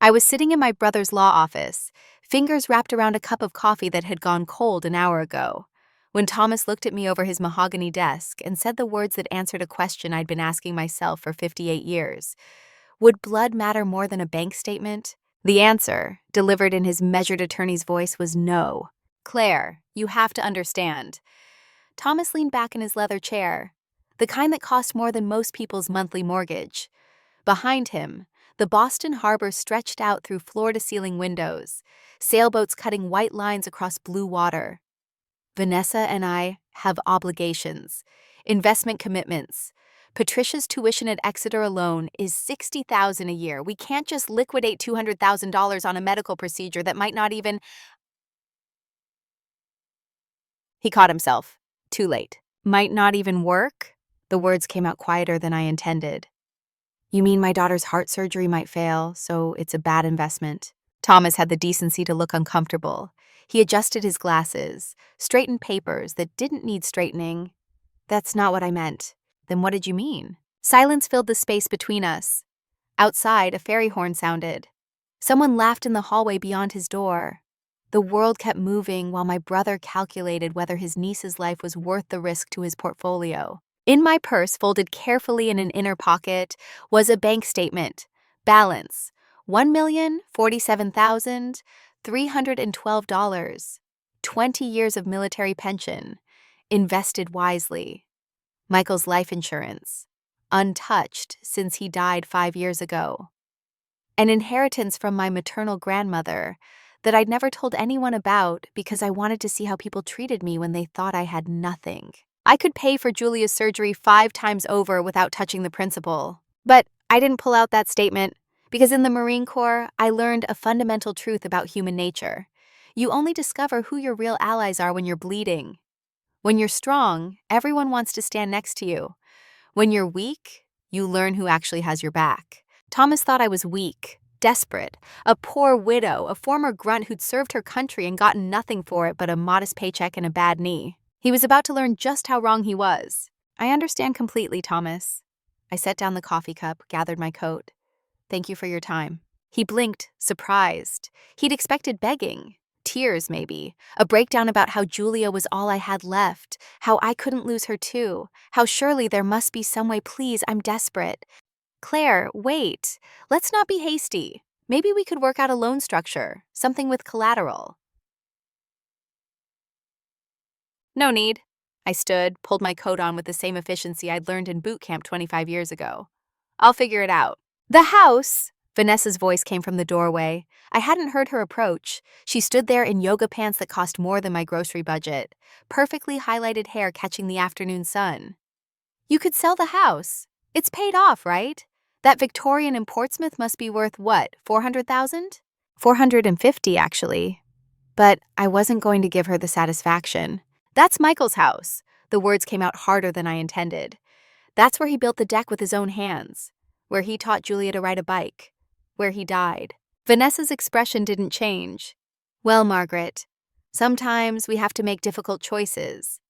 I was sitting in my brother's law office, fingers wrapped around a cup of coffee that had gone cold an hour ago, when Thomas looked at me over his mahogany desk and said the words that answered a question I'd been asking myself for 58 years. Would blood matter more than a bank statement? The answer, delivered in his measured attorney's voice, was no. Claire, you have to understand. Thomas leaned back in his leather chair, the kind that cost more than most people's monthly mortgage. Behind him, the Boston harbor stretched out through floor-to-ceiling windows, sailboats cutting white lines across blue water. Vanessa and I have obligations, investment commitments. Patricia's tuition at Exeter alone is $60,000 a year. We can't just liquidate $200,000 on a medical procedure that might not even... He caught himself. Too late. Might not even work? The words came out quieter than I intended. You mean my daughter's heart surgery might fail, so it's a bad investment? Thomas had the decency to look uncomfortable. He adjusted his glasses, straightened papers that didn't need straightening. That's not what I meant. Then what did you mean? Silence filled the space between us. Outside, a fairy horn sounded. Someone laughed in the hallway beyond his door. The world kept moving while my brother calculated whether his niece's life was worth the risk to his portfolio. In my purse, folded carefully in an inner pocket, was a bank statement. Balance, $1,047,312. 20 years of military pension. Invested wisely. Michael's life insurance. Untouched since he died 5 years ago. An inheritance from my maternal grandmother that I'd never told anyone about because I wanted to see how people treated me when they thought I had nothing. I could pay for Julia's surgery 5 times over without touching the principal. But I didn't pull out that statement because in the Marine Corps, I learned a fundamental truth about human nature. You only discover who your real allies are when you're bleeding. When you're strong, everyone wants to stand next to you. When you're weak, you learn who actually has your back. Thomas thought I was weak, desperate, a poor widow, a former grunt who'd served her country and gotten nothing for it but a modest paycheck and a bad knee. He was about to learn just how wrong he was. I understand completely, Thomas. I set down the coffee cup, gathered my coat. Thank you for your time. He blinked, surprised. He'd expected begging. Tears, maybe. A breakdown about how Julia was all I had left, how I couldn't lose her too, how surely there must be some way. Please, I'm desperate. Claire, wait. Let's not be hasty. Maybe we could work out a loan structure, something with collateral. No need. I stood, pulled my coat on with the same efficiency I'd learned in boot camp 25 years ago. I'll figure it out. The house! Vanessa's voice came from the doorway. I hadn't heard her approach. She stood there in yoga pants that cost more than my grocery budget, perfectly highlighted hair catching the afternoon sun. You could sell the house. It's paid off, right? That Victorian in Portsmouth must be worth what, $400,000? $450, actually. But I wasn't going to give her the satisfaction. That's Michael's house. The words came out harder than I intended. That's where he built the deck with his own hands, where he taught Julia to ride a bike, where he died. Vanessa's expression didn't change. Well, Margaret, sometimes we have to make difficult choices.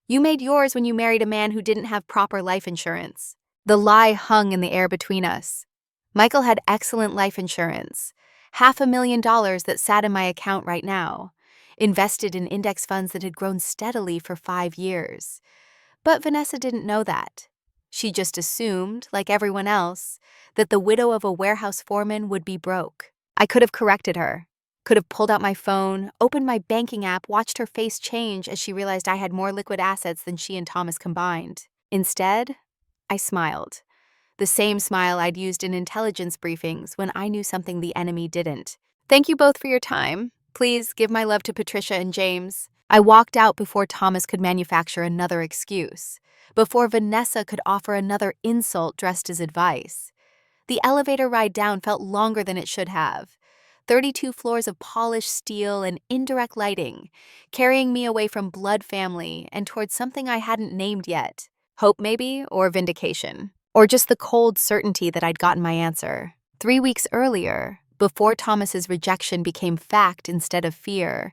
You made yours when you married a man who didn't have proper life insurance. The lie hung in the air between us. Michael had excellent life insurance, $500,000 that sat in my account right now, invested in index funds that had grown steadily for 5 years. But Vanessa didn't know that. She just assumed, like everyone else, that the widow of a warehouse foreman would be broke. I could have corrected her, could have pulled out my phone, opened my banking app, watched her face change as she realized I had more liquid assets than she and Thomas combined. Instead, I smiled. The same smile I'd used in intelligence briefings when I knew something the enemy didn't. Thank you both for your time. Please give my love to Patricia and James. I walked out before Thomas could manufacture another excuse, before Vanessa could offer another insult dressed as advice. The elevator ride down felt longer than it should have. 32 floors of polished steel and indirect lighting, carrying me away from blood family and towards something I hadn't named yet. Hope maybe, or vindication. Or just the cold certainty that I'd gotten my answer. 3 weeks earlier, before Thomas's rejection became fact instead of fear,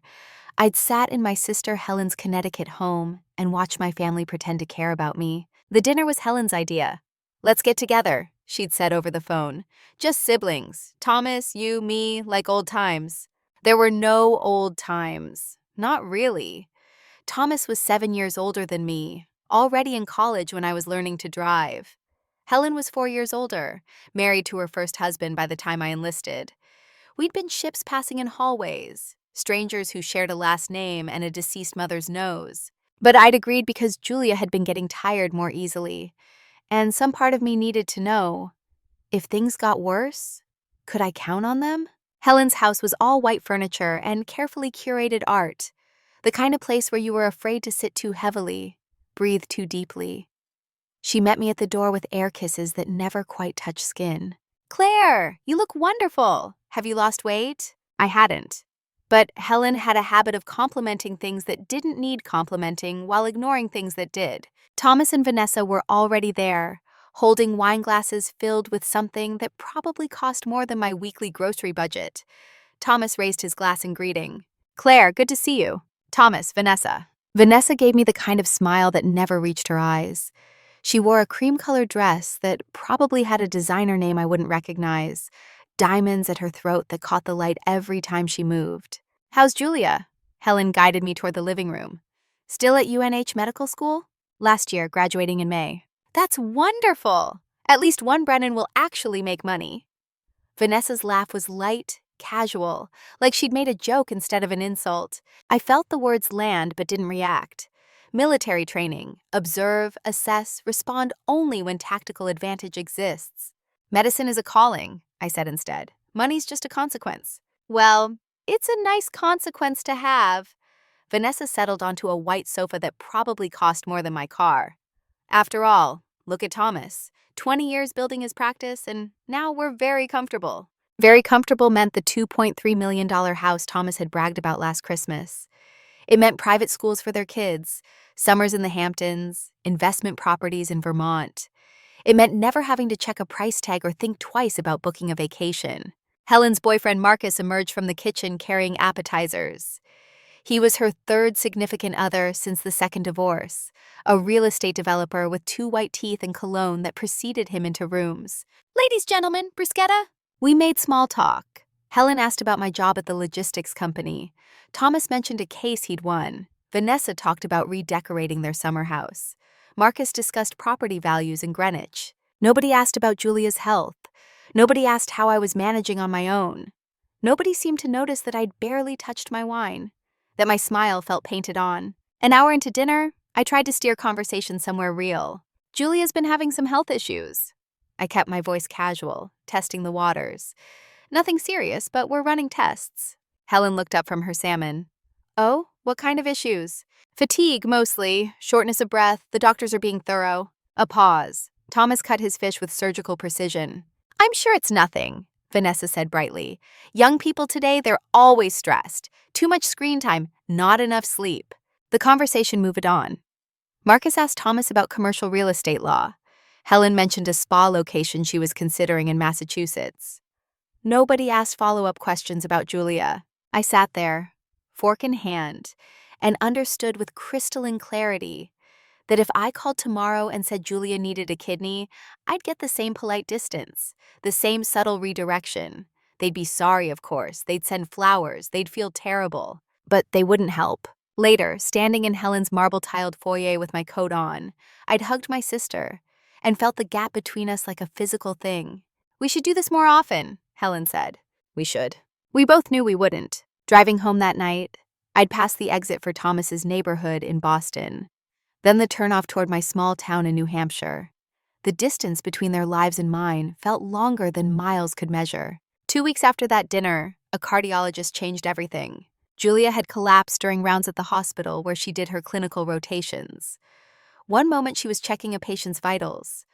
I'd sat in my sister Helen's Connecticut home and watched my family pretend to care about me. The dinner was Helen's idea. Let's get together, she'd said over the phone. Just siblings. Thomas, you, me, like old times. There were no old times. Not really. Thomas was 7 years older than me, already in college when I was learning to drive. Helen was 4 years older, married to her first husband by the time I enlisted. We'd been ships passing in hallways, strangers who shared a last name and a deceased mother's nose. But I'd agreed because Julia had been getting tired more easily, and some part of me needed to know, if things got worse, could I count on them? Helen's house was all white furniture and carefully curated art, the kind of place where you were afraid to sit too heavily, breathe too deeply. She met me at the door with air kisses that never quite touched skin. "Claire, you look wonderful. Have you lost weight?" I hadn't. But Helen had a habit of complimenting things that didn't need complimenting while ignoring things that did. Thomas and Vanessa were already there, holding wine glasses filled with something that probably cost more than my weekly grocery budget. Thomas raised his glass in greeting. "Claire, good to see you." "Thomas, Vanessa." Vanessa gave me the kind of smile that never reached her eyes. She wore a cream-colored dress that probably had a designer name I wouldn't recognize, diamonds at her throat that caught the light every time she moved. "How's Julia?" Helen guided me toward the living room. "Still at UNH Medical School? Last year, graduating in May." "That's wonderful! At least one Brennan will actually make money." Vanessa's laugh was light, casual, like she'd made a joke instead of an insult. I felt the words land but didn't react. Military training. Observe, assess, respond only when tactical advantage exists. "Medicine is a calling," I said instead. "Money's just a consequence." "Well, it's a nice consequence to have." Vanessa settled onto a white sofa that probably cost more than my car. "After all, look at Thomas. 20 years building his practice, and now we're very comfortable." Very comfortable meant the $2.3 million house Thomas had bragged about last Christmas. It meant private schools for their kids, summers in the Hamptons, investment properties in Vermont. It meant never having to check a price tag or think twice about booking a vacation. Helen's boyfriend Marcus emerged from the kitchen carrying appetizers. He was her third significant other since the second divorce, a real estate developer with 2 white teeth and cologne that preceded him into rooms. "Ladies, gentlemen, bruschetta?" We made small talk. Helen asked about my job at the logistics company. Thomas mentioned a case he'd won. Vanessa talked about redecorating their summer house. Marcus discussed property values in Greenwich. Nobody asked about Julia's health. Nobody asked how I was managing on my own. Nobody seemed to notice that I'd barely touched my wine, that my smile felt painted on. An hour into dinner, I tried to steer conversation somewhere real. "Julia's been having some health issues." I kept my voice casual, testing the waters. "Nothing serious, but we're running tests." Helen looked up from her salmon. "Oh, what kind of issues?" "Fatigue, mostly. Shortness of breath. The doctors are being thorough." A pause. Thomas cut his fish with surgical precision. "I'm sure it's nothing," Vanessa said brightly. "Young people today, they're always stressed. Too much screen time, not enough sleep." The conversation moved on. Marcus asked Thomas about commercial real estate law. Helen mentioned a spa location she was considering in Massachusetts. Nobody asked follow-up questions about Julia. I sat there, fork in hand, and understood with crystalline clarity that if I called tomorrow and said Julia needed a kidney, I'd get the same polite distance, the same subtle redirection. They'd be sorry, of course. They'd send flowers. They'd feel terrible. But they wouldn't help. Later, standing in Helen's marble-tiled foyer with my coat on, I'd hugged my sister and felt the gap between us like a physical thing. "We should do this more often," Helen said. "We should." We both knew we wouldn't. Driving home that night, I'd passed the exit for Thomas's neighborhood in Boston, then the turnoff toward my small town in New Hampshire. The distance between their lives and mine felt longer than miles could measure. 2 weeks after that dinner, a cardiologist changed everything. Julia had collapsed during rounds at the hospital where she did her clinical rotations. One moment she was checking a patient's vitals.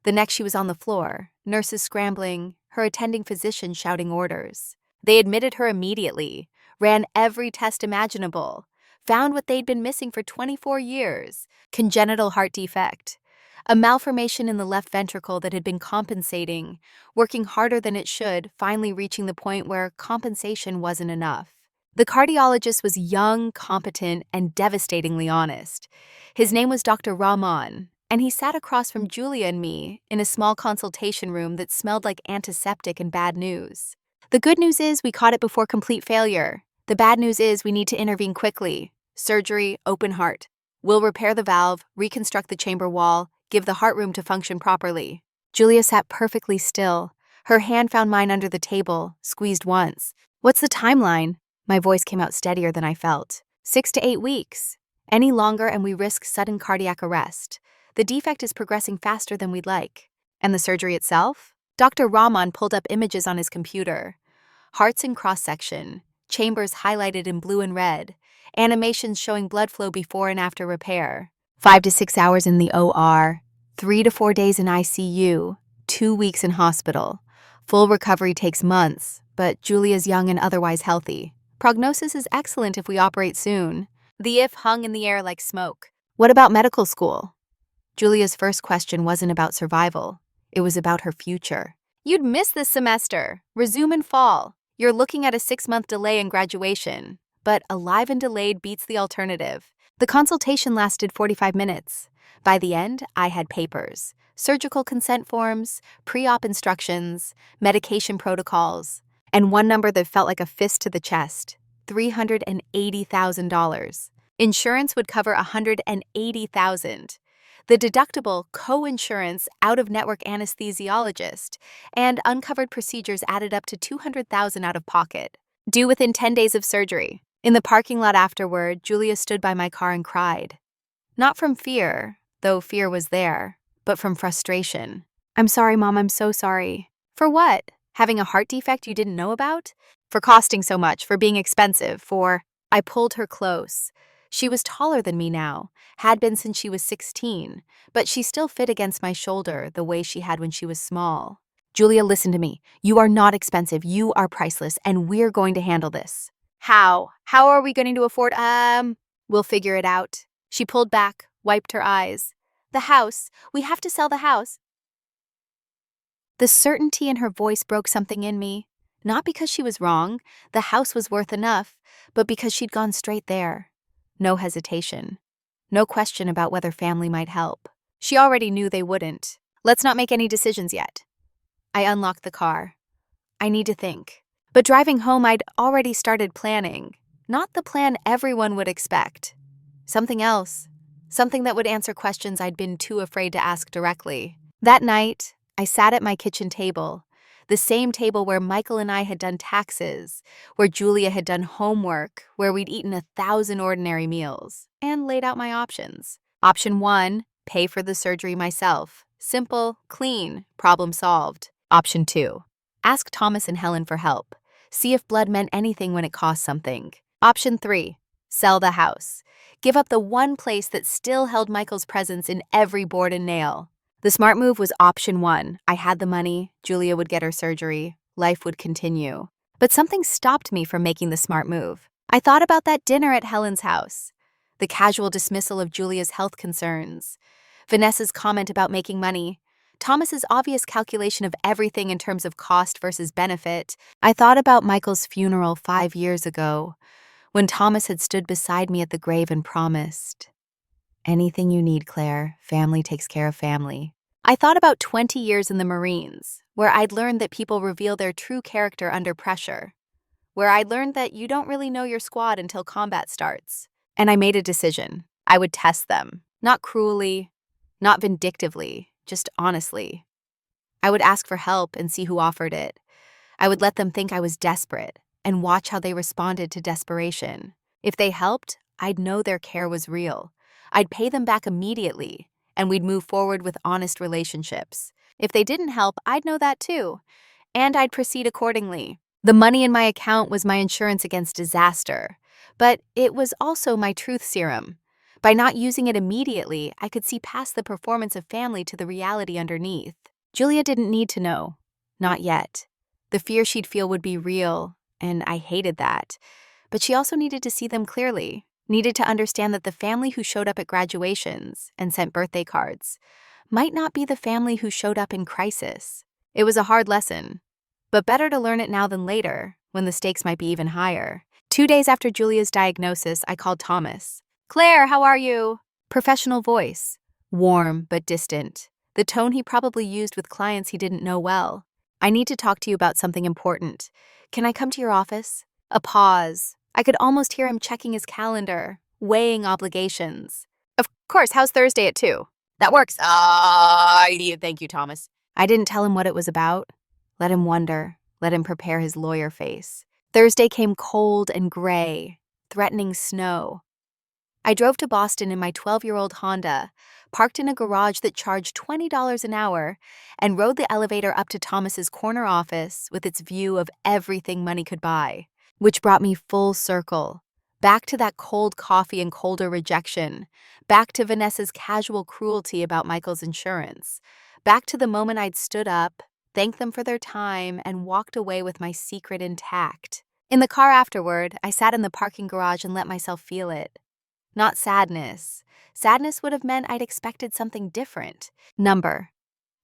The next she was on the floor, nurses scrambling, her attending physician shouting orders. They admitted her immediately, ran every test imaginable, found what they'd been missing for 24 years, congenital heart defect, a malformation in the left ventricle that had been compensating, working harder than it should, finally reaching the point where compensation wasn't enough. The cardiologist was young, competent, and devastatingly honest. His name was Dr. Rahman, and he sat across from Julia and me in a small consultation room that smelled like antiseptic and bad news. The good news is we caught it before complete failure. The bad news is we need to intervene quickly. Surgery, open heart. We'll repair the valve, reconstruct the chamber wall, give the heart room to function properly. Julia sat perfectly still. Her hand found mine under the table, squeezed once. What's the timeline? My voice came out steadier than I felt. 6 to 8 weeks. Any longer and we risk sudden cardiac arrest. The defect is progressing faster than we'd like. And the surgery itself? Dr. Rahman pulled up images on his computer. Hearts in cross-section, chambers highlighted in blue and red, animations showing blood flow before and after repair. 5 to 6 hours in the OR, 3 to 4 days in ICU, 2 weeks in hospital. Full recovery takes months, but Julia's young and otherwise healthy. Prognosis is excellent if we operate soon. The if hung in the air like smoke. What about medical school? Julia's first question wasn't about survival. It was about her future. You'd miss this semester. Resume in fall. You're looking at a 6-month delay in graduation. But alive and delayed beats the alternative. The consultation lasted 45 minutes. By the end, I had papers, surgical consent forms, pre-op instructions, medication protocols, and one number that felt like a fist to the chest, $380,000. Insurance would cover $180,000. The deductible, co-insurance, out-of-network anesthesiologist, and uncovered procedures added up to $200,000 out of pocket. Due within 10 days of surgery. In the parking lot afterward, Julia stood by my car and cried. Not from fear, though fear was there, but from frustration. I'm sorry, Mom, I'm so sorry. For what? Having a heart defect you didn't know about? For costing so much, for being expensive, for... I pulled her close. She was taller than me now, had been since she was 16, but she still fit against my shoulder the way she had when she was small. Julia, listen to me. You are not expensive, you are priceless, and we're going to handle this. How? How are we going to afford, We'll figure it out. She pulled back, wiped her eyes. The house. We have to sell the house. The certainty in her voice broke something in me. Not because she was wrong, the house was worth enough, but because she'd gone straight there. No hesitation. No question about whether family might help. She already knew they wouldn't. Let's not make any decisions yet. I unlocked the car. I need to think. But driving home, I'd already started planning. Not the plan everyone would expect. Something else. Something that would answer questions I'd been too afraid to ask directly. That night, I sat at my kitchen table. The same table where Michael and I had done taxes, where Julia had done homework, where we'd eaten 1,000 ordinary meals, and laid out my options. Option 1, pay for the surgery myself. Simple, clean, problem solved. Option 2, ask Thomas and Helen for help. See if blood meant anything when it cost something. Option 3, sell the house. Give up the one place that still held Michael's presence in every board and nail. The smart move was option 1. I had the money, Julia would get her surgery, life would continue. But something stopped me from making the smart move. I thought about that dinner at Helen's house, the casual dismissal of Julia's health concerns, Vanessa's comment about making money, Thomas's obvious calculation of everything in terms of cost versus benefit. I thought about Michael's funeral 5 years ago, when Thomas had stood beside me at the grave and promised, "Anything you need, Claire, family takes care of family." I thought about 20 years in the Marines, where I'd learned that people reveal their true character under pressure, where I'd learned that you don't really know your squad until combat starts. And I made a decision. I would test them, not cruelly, not vindictively, just honestly. I would ask for help and see who offered it. I would let them think I was desperate and watch how they responded to desperation. If they helped, I'd know their care was real. I'd pay them back immediately, and we'd move forward with honest relationships. If they didn't help, I'd know that too, and I'd proceed accordingly. The money in my account was my insurance against disaster, but it was also my truth serum. By not using it immediately, I could see past the performance of family to the reality underneath. Julia didn't need to know. Not yet. The fear she'd feel would be real, and I hated that. But she also needed to see them clearly. Needed to understand that the family who showed up at graduations and sent birthday cards might not be the family who showed up in crisis. It was a hard lesson, but better to learn it now than later, when the stakes might be even higher. 2 days after Julia's diagnosis, I called Thomas. "Claire, how are you?" Professional voice. warm but distant, the tone he probably used with clients he didn't know well. I need to talk to you about something important. Can I come to your office? A pause. I could almost hear him checking his calendar, weighing obligations. Of course, how's Thursday at 2? That works. Idiot. Thank you, Thomas. I didn't tell him what it was about. Let him wonder. Let him prepare his lawyer face. Thursday came cold and gray, threatening snow. I drove to Boston in my 12-year-old Honda, parked in a garage that charged $20 an hour, and rode the elevator up to Thomas's corner office with its view of everything money could buy, which brought me full circle, back to that cold coffee and colder rejection, back to Vanessa's casual cruelty about Michael's insurance, back to the moment I'd stood up, thanked them for their time, and walked away with my secret intact. In the car afterward, I sat in the parking garage and let myself feel it. Not sadness. Sadness would have meant I'd expected something different. Number.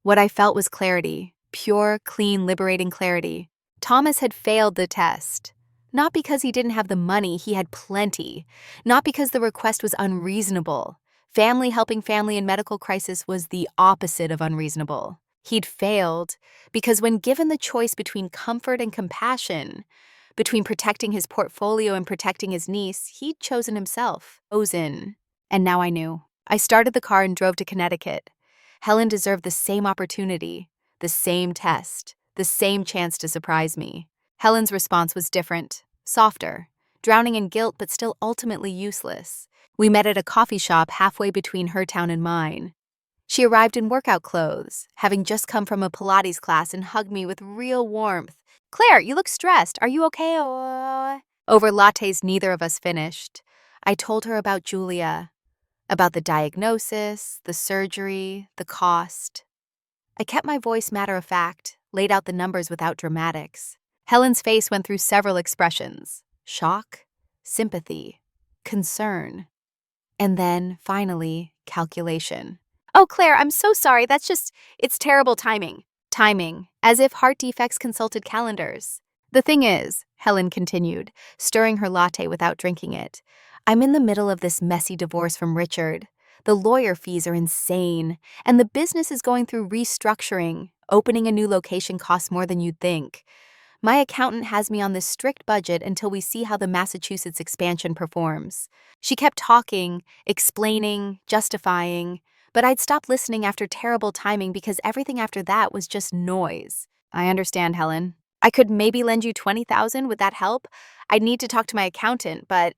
What I felt was clarity. Pure, clean, liberating clarity. Thomas had failed the test. Not because he didn't have the money, he had plenty. Not because the request was unreasonable. Family helping family in medical crisis was the opposite of unreasonable. He'd failed because when given the choice between comfort and compassion, between protecting his portfolio and protecting his niece, he'd chosen himself. And now I knew. I started the car and drove to Connecticut. Helen deserved the same opportunity, the same test, the same chance to surprise me. Helen's response was different, softer, drowning in guilt but still ultimately useless. We met at a coffee shop halfway between her town and mine. She arrived in workout clothes, having just come from a Pilates class, and hugged me with real warmth. "Claire, you look stressed. Are you okay?" Over lattes neither of us finished, I told her about Julia, about the diagnosis, the surgery, the cost. I kept my voice matter-of-fact, laid out the numbers without dramatics. Helen's face went through several expressions: shock, sympathy, concern, and then, finally, calculation. "Oh, Claire, I'm so sorry. It's terrible timing." Timing, as if heart defects consulted calendars. "The thing is," Helen continued, stirring her latte without drinking it, "I'm in the middle of this messy divorce from Richard. The lawyer fees are insane, and the business is going through restructuring. Opening a new location costs more than you'd think. My accountant has me on this strict budget until we see how the Massachusetts expansion performs." She kept talking, explaining, justifying, but I'd stopped listening after terrible timing because everything after that was just noise. "I understand, Helen. I could maybe lend you $20,000. Would that help? I'd need to talk to my accountant, but..."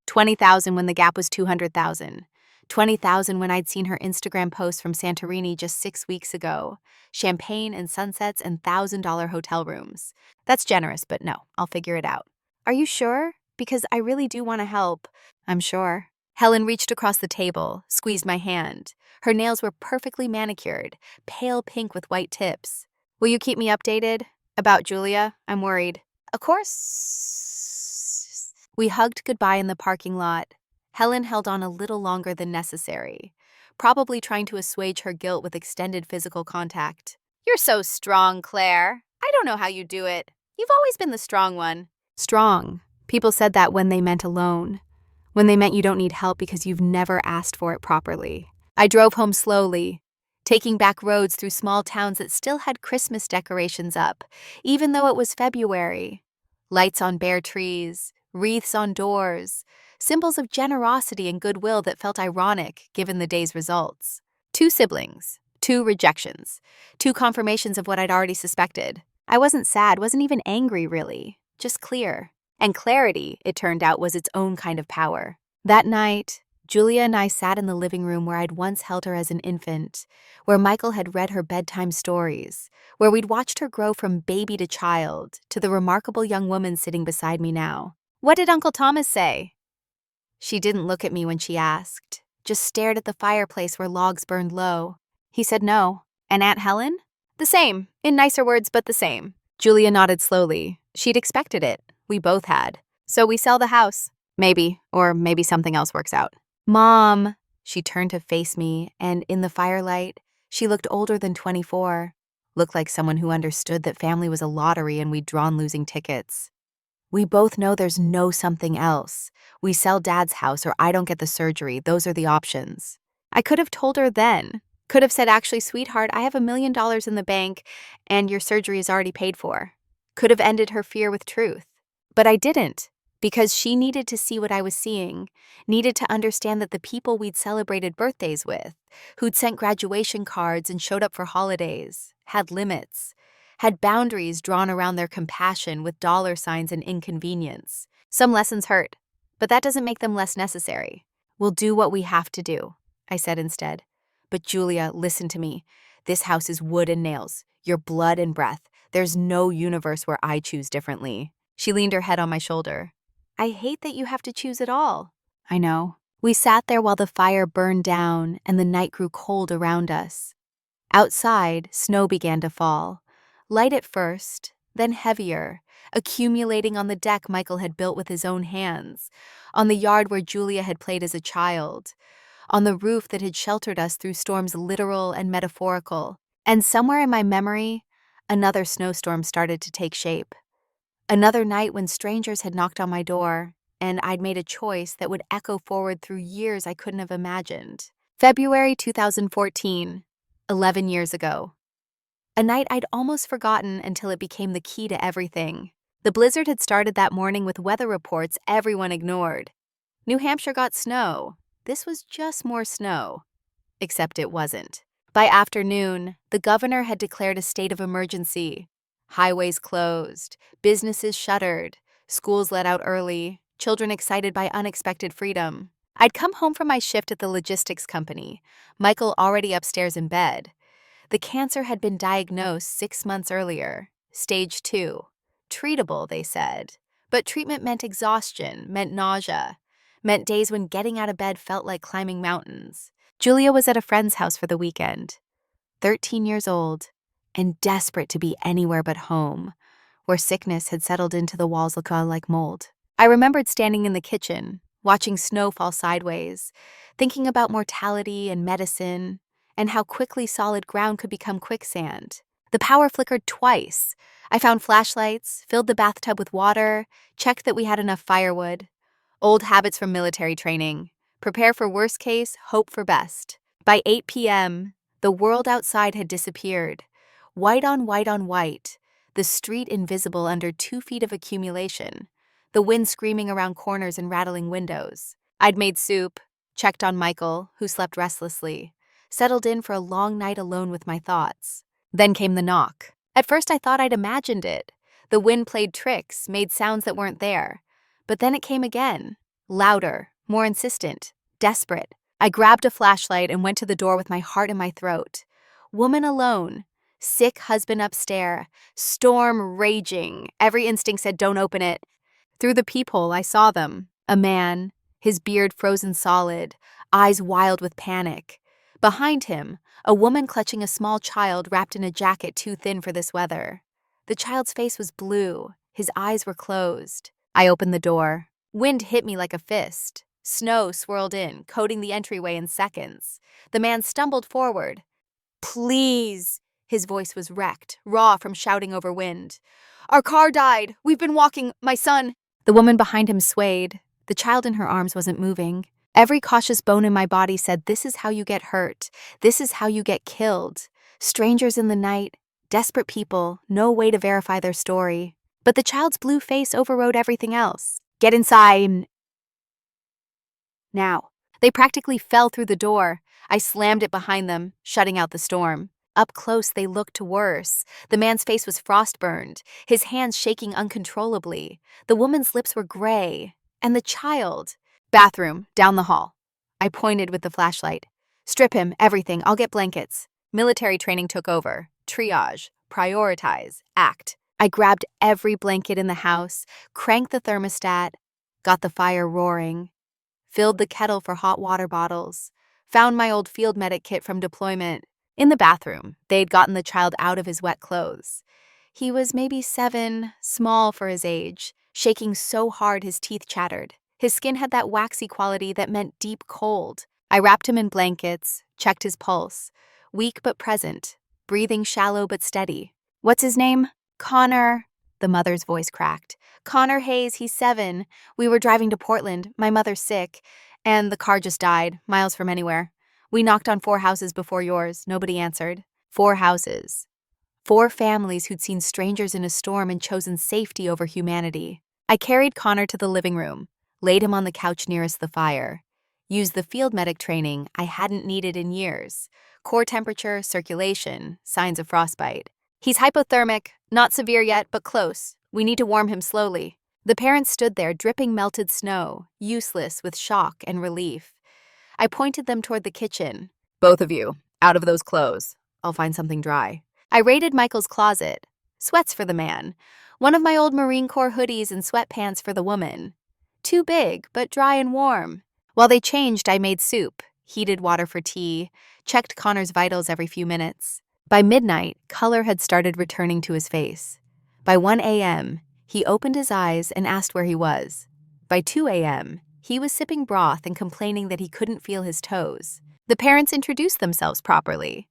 $20,000 when the gap was $200,000. $20,000 when I'd seen her Instagram post from Santorini just 6 weeks ago. Champagne and sunsets and $1,000 hotel rooms. That's generous, but no, I'll figure it out. "Are you sure? Because I really do want to help." "I'm sure." Helen reached across the table, squeezed my hand. Her nails were perfectly manicured, pale pink with white tips. "Will you keep me updated? About Julia? I'm worried." "Of course." We hugged goodbye in the parking lot. Helen held on a little longer than necessary, probably trying to assuage her guilt with extended physical contact. "You're so strong, Claire. I don't know how you do it. You've always been the strong one." Strong. People said that when they meant alone. When they meant you don't need help because you've never asked for it properly. I drove home slowly, taking back roads through small towns that still had Christmas decorations up, even though it was February. Lights on bare trees, wreaths on doors, symbols of generosity and goodwill that felt ironic given the day's results. 2 siblings, 2 rejections, 2 confirmations of what I'd already suspected. I wasn't sad, wasn't even angry really, just clear. And clarity, it turned out, was its own kind of power. That night, Julia and I sat in the living room where I'd once held her as an infant, where Michael had read her bedtime stories, where we'd watched her grow from baby to child, to the remarkable young woman sitting beside me now. "What did Uncle Thomas say?" She didn't look at me when she asked, just stared at the fireplace where logs burned low. "He said no." "And Aunt Helen?" "The same, in nicer words, but the same." Julia nodded slowly. She'd expected it. We both had. "So we sell the house. Maybe, or maybe something else works out." "Mom." She turned to face me, and in the firelight, she looked older than 24. Looked like someone who understood that family was a lottery and we'd drawn losing tickets. "We both know there's no something else. We sell Dad's house or I don't get the surgery. Those are the options." I could have told her then. Could have said, actually, sweetheart, I have $1 million in the bank and your surgery is already paid for. Could have ended her fear with truth. But I didn't, because she needed to see what I was seeing, needed to understand that the people we'd celebrated birthdays with, who'd sent graduation cards and showed up for holidays, had limits, had boundaries drawn around their compassion with dollar signs and inconvenience. Some lessons hurt, but that doesn't make them less necessary. We'll do what we have to do, I said instead. But Julia, listen to me. This house is wood and nails, your blood and breath. There's no universe where I choose differently. She leaned her head on my shoulder. I hate that you have to choose it all. I know. We sat there while the fire burned down and the night grew cold around us. Outside, snow began to fall. Light at first, then heavier, accumulating on the deck Michael had built with his own hands, on the yard where Julia had played as a child, on the roof that had sheltered us through storms literal and metaphorical. And somewhere in my memory, another snowstorm started to take shape. Another night when strangers had knocked on my door, and I'd made a choice that would echo forward through years I couldn't have imagined. February 2014, 11 years ago. A night I'd almost forgotten until it became the key to everything. The blizzard had started that morning with weather reports everyone ignored. New Hampshire got snow. This was just more snow. Except it wasn't. By afternoon, the governor had declared a state of emergency. Highways closed, businesses shuttered, schools let out early, children excited by unexpected freedom. I'd come home from my shift at the logistics company, Michael already upstairs in bed. The cancer had been diagnosed 6 months earlier, stage 2. Treatable, they said. But treatment meant exhaustion, meant nausea, meant days when getting out of bed felt like climbing mountains. Julia was at a friend's house for the weekend, 13 years old, and desperate to be anywhere but home, where sickness had settled into the walls like mold. I remembered standing in the kitchen, watching snow fall sideways, thinking about mortality and medicine, and how quickly solid ground could become quicksand. The power flickered twice. I found flashlights, filled the bathtub with water, checked that we had enough firewood. Old habits from military training. Prepare for worst case, hope for best. By 8 p.m., the world outside had disappeared. White on white on white, the street invisible under 2 feet of accumulation, the wind screaming around corners and rattling windows. I'd made soup, checked on Michael, who slept restlessly, settled in for a long night alone with my thoughts. Then came the knock. At first I thought I'd imagined it. The wind played tricks, made sounds that weren't there. But then it came again, louder, more insistent, desperate. I grabbed a flashlight and went to the door with my heart in my throat. Woman alone, sick husband upstairs, storm raging. Every instinct said, don't open it. Through the peephole, I saw them. A man, his beard frozen solid, eyes wild with panic. Behind him, a woman clutching a small child wrapped in a jacket too thin for this weather. The child's face was blue. His eyes were closed. I opened the door. Wind hit me like a fist. Snow swirled in, coating the entryway in seconds. The man stumbled forward. Please! His voice was wrecked, raw from shouting over wind. Our car died. We've been walking. My son. The woman behind him swayed. The child in her arms wasn't moving. Every cautious bone in my body said, this is how you get hurt. This is how you get killed. Strangers in the night, desperate people, no way to verify their story. But the child's blue face overrode everything else. Get inside. Now. They practically fell through the door. I slammed it behind them, shutting out the storm. Up close, they looked worse. The man's face was frostburned, his hands shaking uncontrollably. The woman's lips were gray. And the child. Bathroom, down the hall. I pointed with the flashlight. Strip him, everything, I'll get blankets. Military training took over. Triage, prioritize, act. I grabbed every blanket in the house, cranked the thermostat, got the fire roaring, filled the kettle for hot water bottles, found my old field medic kit from deployment. In the bathroom, they'd gotten the child out of his wet clothes. He was maybe 7, small for his age, shaking so hard his teeth chattered. His skin had that waxy quality that meant deep cold. I wrapped him in blankets, checked his pulse. Weak but present, breathing shallow but steady. What's his name? Connor. The mother's voice cracked. Connor Hayes, he's 7. We were driving to Portland, my mother's sick, and the car just died, miles from anywhere. We knocked on 4 houses before yours. Nobody answered. 4 houses. 4 families who'd seen strangers in a storm and chosen safety over humanity. I carried Connor to the living room, laid him on the couch nearest the fire, used the field medic training I hadn't needed in years. Core temperature, circulation, signs of frostbite. He's hypothermic, not severe yet, but close. We need to warm him slowly. The parents stood there, dripping melted snow, useless with shock and relief. I pointed them toward the kitchen. Both of you, out of those clothes. I'll find something dry. I raided Michael's closet. Sweats for the man. One of my old Marine Corps hoodies and sweatpants for the woman. Too big, but dry and warm. While they changed, I made soup, heated water for tea, checked Connor's vitals every few minutes. By midnight, color had started returning to his face. By 1 a.m., he opened his eyes and asked where he was. By 2 a.m., he was sipping broth and complaining that he couldn't feel his toes. The parents introduced themselves properly.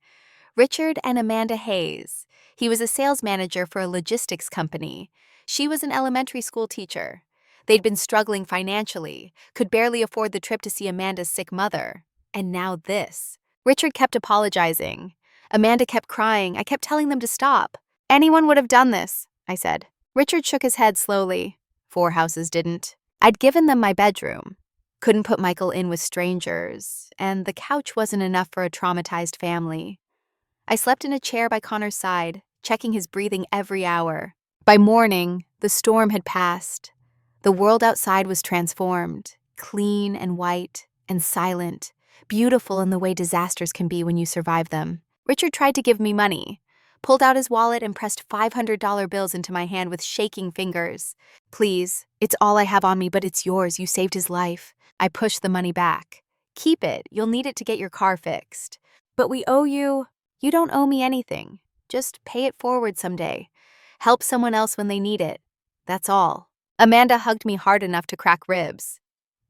Richard and Amanda Hayes. He was a sales manager for a logistics company. She was an elementary school teacher. They'd been struggling financially, could barely afford the trip to see Amanda's sick mother. And now this. Richard kept apologizing. Amanda kept crying. I kept telling them to stop. Anyone would have done this, I said. Richard shook his head slowly. 4 houses didn't. I'd given them my bedroom. Couldn't put Michael in with strangers, and the couch wasn't enough for a traumatized family. I slept in a chair by Connor's side, checking his breathing every hour. By morning, the storm had passed. The world outside was transformed, clean and white and silent, beautiful in the way disasters can be when you survive them. Richard tried to give me money, pulled out his wallet and pressed $500 bills into my hand with shaking fingers. Please, it's all I have on me, but it's yours. You saved his life. I pushed the money back. Keep it. You'll need it to get your car fixed. But we owe you. You don't owe me anything. Just pay it forward someday. Help someone else when they need it. That's all. Amanda hugged me hard enough to crack ribs.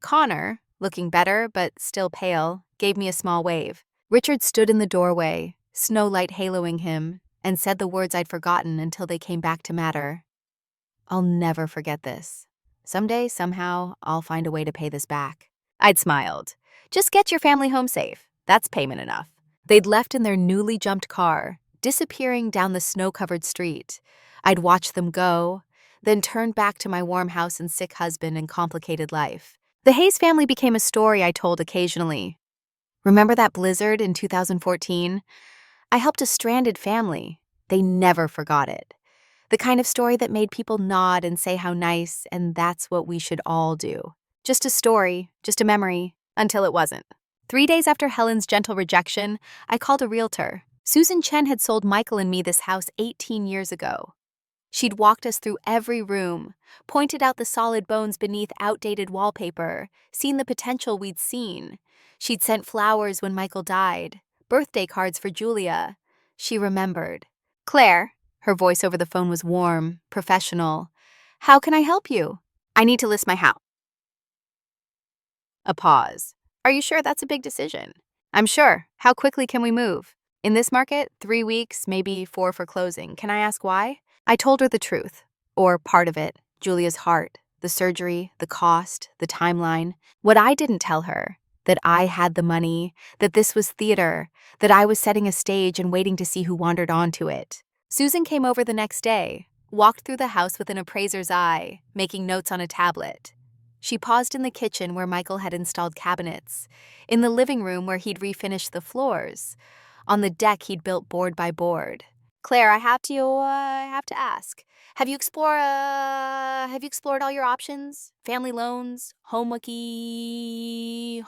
Connor, looking better but still pale, gave me a small wave. Richard stood in the doorway, snowlight haloing him, and said the words I'd forgotten until they came back to matter. I'll never forget this. Someday, somehow, I'll find a way to pay this back. I'd smiled. Just get your family home safe. That's payment enough. They'd left in their newly jumped car, disappearing down the snow-covered street. I'd watched them go, then turned back to my warm house and sick husband and complicated life. The Hayes family became a story I told occasionally. Remember that blizzard in 2014? I helped a stranded family. They never forgot it. The kind of story that made people nod and say how nice, and that's what we should all do. Just a story, just a memory, until it wasn't. 3 days after Helen's gentle rejection, I called a realtor. Susan Chen had sold Michael and me this house 18 years ago. She'd walked us through every room, pointed out the solid bones beneath outdated wallpaper, seen the potential we'd seen. She'd sent flowers when Michael died, birthday cards for Julia. She remembered. Claire, her voice over the phone was warm, professional. How can I help you? I need to list my house. A pause. Are you sure that's a big decision? I'm sure. How quickly can we move? In this market, 3 weeks, maybe 4 for closing. Can I ask why? I told her the truth, or part of it, Julia's heart, the surgery, the cost, the timeline. What I didn't tell her, that I had the money, that this was theater, that I was setting a stage and waiting to see who wandered onto it. Susan came over the next day, walked through the house with an appraiser's eye, making notes on a tablet. She paused in the kitchen where Michael had installed cabinets, in the living room where he'd refinished the floors, on the deck he'd built board by board. Claire, I have to ask. Have you explored all your options? Family loans, home equity?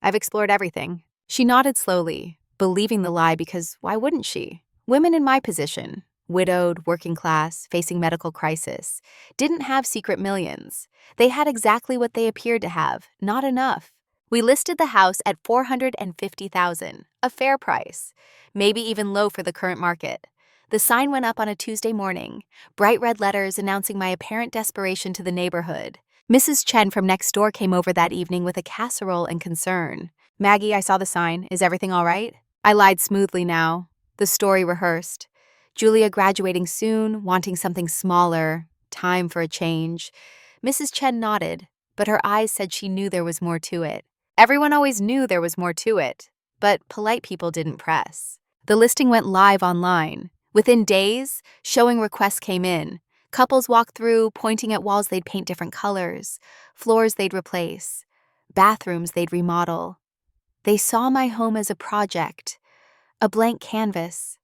I've explored everything. She nodded slowly, believing the lie because why wouldn't she? Women in my position, widowed, working class, facing medical crisis, didn't have secret millions. They had exactly what they appeared to have, not enough. We listed the house at $450,000, a fair price, maybe even low for the current market. The sign went up on a Tuesday morning, bright red letters announcing my apparent desperation to the neighborhood. Mrs. Chen from next door came over that evening with a casserole and concern. Maggie, I saw the sign. Is everything all right? I lied smoothly now. The story rehearsed. Julia graduating soon, wanting something smaller, time for a change. Mrs. Chen nodded, but her eyes said she knew there was more to it. Everyone always knew there was more to it. but polite people didn't press. The listing went live online. Within days, showing requests came in. Couples walked through, pointing at walls they'd paint different colors, floors they'd replace, bathrooms they'd remodel. They saw my home as a project, a blank canvas,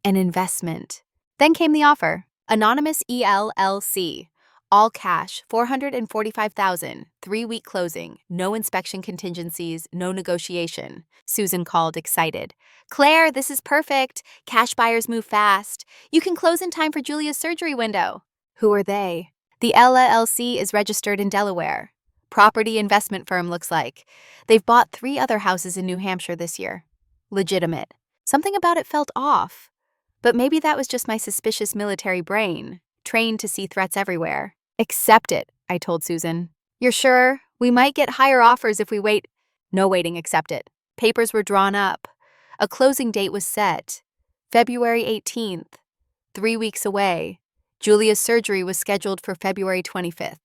an investment. Then came the offer. Anonymous ELLC. All cash, $445,000, 3-week closing, no inspection contingencies, no negotiation. Susan called, excited. Claire, this is perfect. Cash buyers move fast. You can close in time for Julia's surgery window. Who are they? The LLC is registered in Delaware. Property investment firm, looks like. They've bought 3 other houses in New Hampshire this year. Legitimate. Something about it felt off. But maybe that was just my suspicious military brain, trained to see threats everywhere. Accept it, I told Susan. You're sure? We might get higher offers if we wait. No waiting, accept it. Papers were drawn up. A closing date was set. February 18th. 3 weeks away. Julia's surgery was scheduled for February 25th.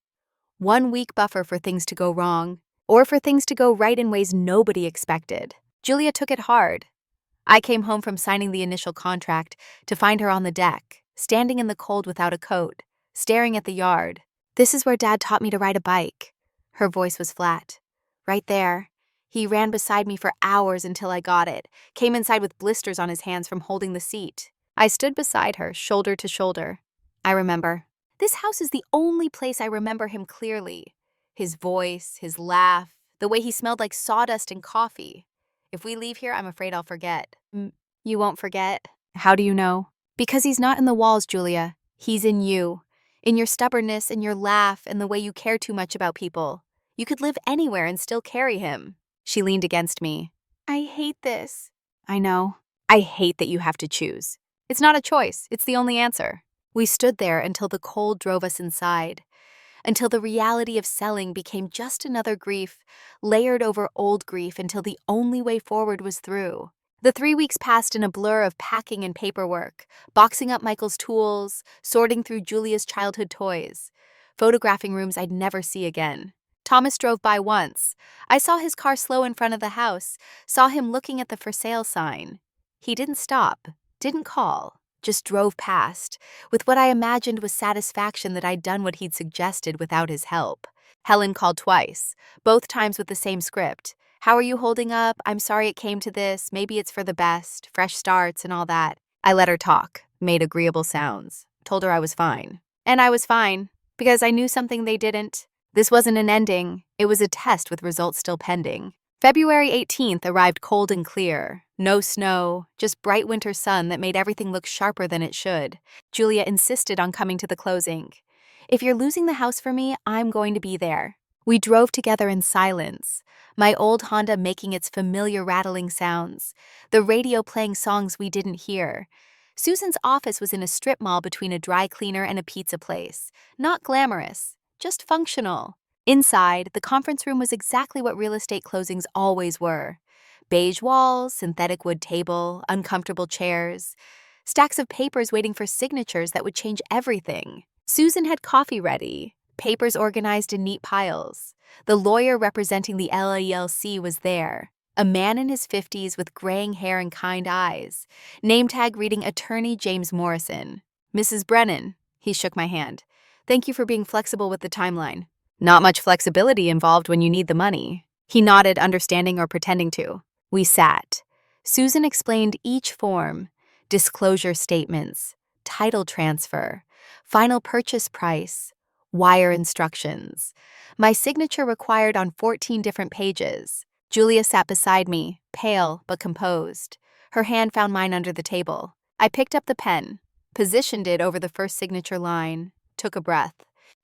1 week buffer for things to go wrong, or for things to go right in ways nobody expected. Julia took it hard. I came home from signing the initial contract to find her on the deck, standing in the cold without a coat, staring at the yard. This is where Dad taught me to ride a bike. Her voice was flat. Right there. He ran beside me for hours until I got it, came inside with blisters on his hands from holding the seat. I stood beside her, shoulder to shoulder. I remember. This house is the only place I remember him clearly. His voice, his laugh, the way he smelled like sawdust and coffee. If we leave here, I'm afraid I'll forget. You won't forget? How do you know? Because he's not in the walls, Julia. He's in you. In your stubbornness and your laugh and the way you care too much about people. You could live anywhere and still carry him. She leaned against me. I hate this. I know. I hate that you have to choose. It's not a choice. It's the only answer. We stood there until the cold drove us inside, until the reality of selling became just another grief, layered over old grief until the only way forward was through. The 3 weeks passed in a blur of packing and paperwork, boxing up Michael's tools, sorting through Julia's childhood toys, photographing rooms I'd never see again. Thomas drove by once. I saw his car slow in front of the house, saw him looking at the for sale sign. He didn't stop, didn't call, just drove past, with what I imagined was satisfaction that I'd done what he'd suggested without his help. Helen called twice, both times with the same script. How are you holding up? I'm sorry it came to this. Maybe it's for the best. Fresh starts and all that. I let her talk, made agreeable sounds, told her I was fine. And I was fine, because I knew something they didn't. This wasn't an ending. It was a test with results still pending. February 18th arrived cold and clear. No snow, just bright winter sun that made everything look sharper than it should. Julia insisted on coming to the closing. If you're losing the house for me, I'm going to be there. We drove together in silence, my old Honda making its familiar rattling sounds, the radio playing songs we didn't hear. Susan's office was in a strip mall between a dry cleaner and a pizza place. Not glamorous, just functional. Inside, the conference room was exactly what real estate closings always were. Beige walls, synthetic wood table, uncomfortable chairs, stacks of papers waiting for signatures that would change everything. Susan had coffee ready, papers organized in neat piles. The lawyer representing the LELC was there, a man in his 50s with graying hair and kind eyes, name tag reading Attorney James Morrison. Mrs. Brennan, he shook my hand. Thank you for being flexible with the timeline. Not much flexibility involved when you need the money. He nodded, understanding or pretending to. We sat. Susan explained each form, disclosure statements, title transfer, final purchase price, wire instructions. My signature required on 14 different pages. Julia sat beside me, pale but composed. Her hand found mine under the table. I picked up the pen, positioned it over the first signature line, took a breath.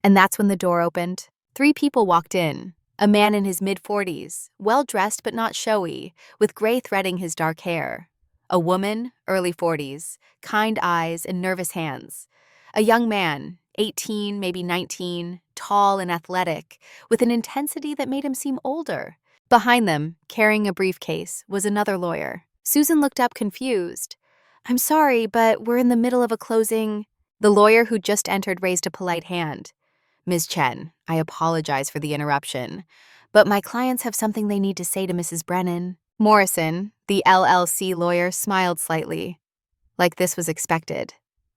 And that's when the door opened. 3 people walked in. A man in his mid-40s, well-dressed but not showy, with gray threading his dark hair. A woman, early 40s, kind eyes and nervous hands. A young man, 18, maybe 19, tall and athletic, with an intensity that made him seem older. Behind them, carrying a briefcase, was another lawyer. Susan looked up confused. I'm sorry, but we're in the middle of a closing. The lawyer who'd just entered raised a polite hand. Ms. Chen, I apologize for the interruption, but my clients have something they need to say to Mrs. Brennan. Morrison, the LLC lawyer, smiled slightly, like this was expected,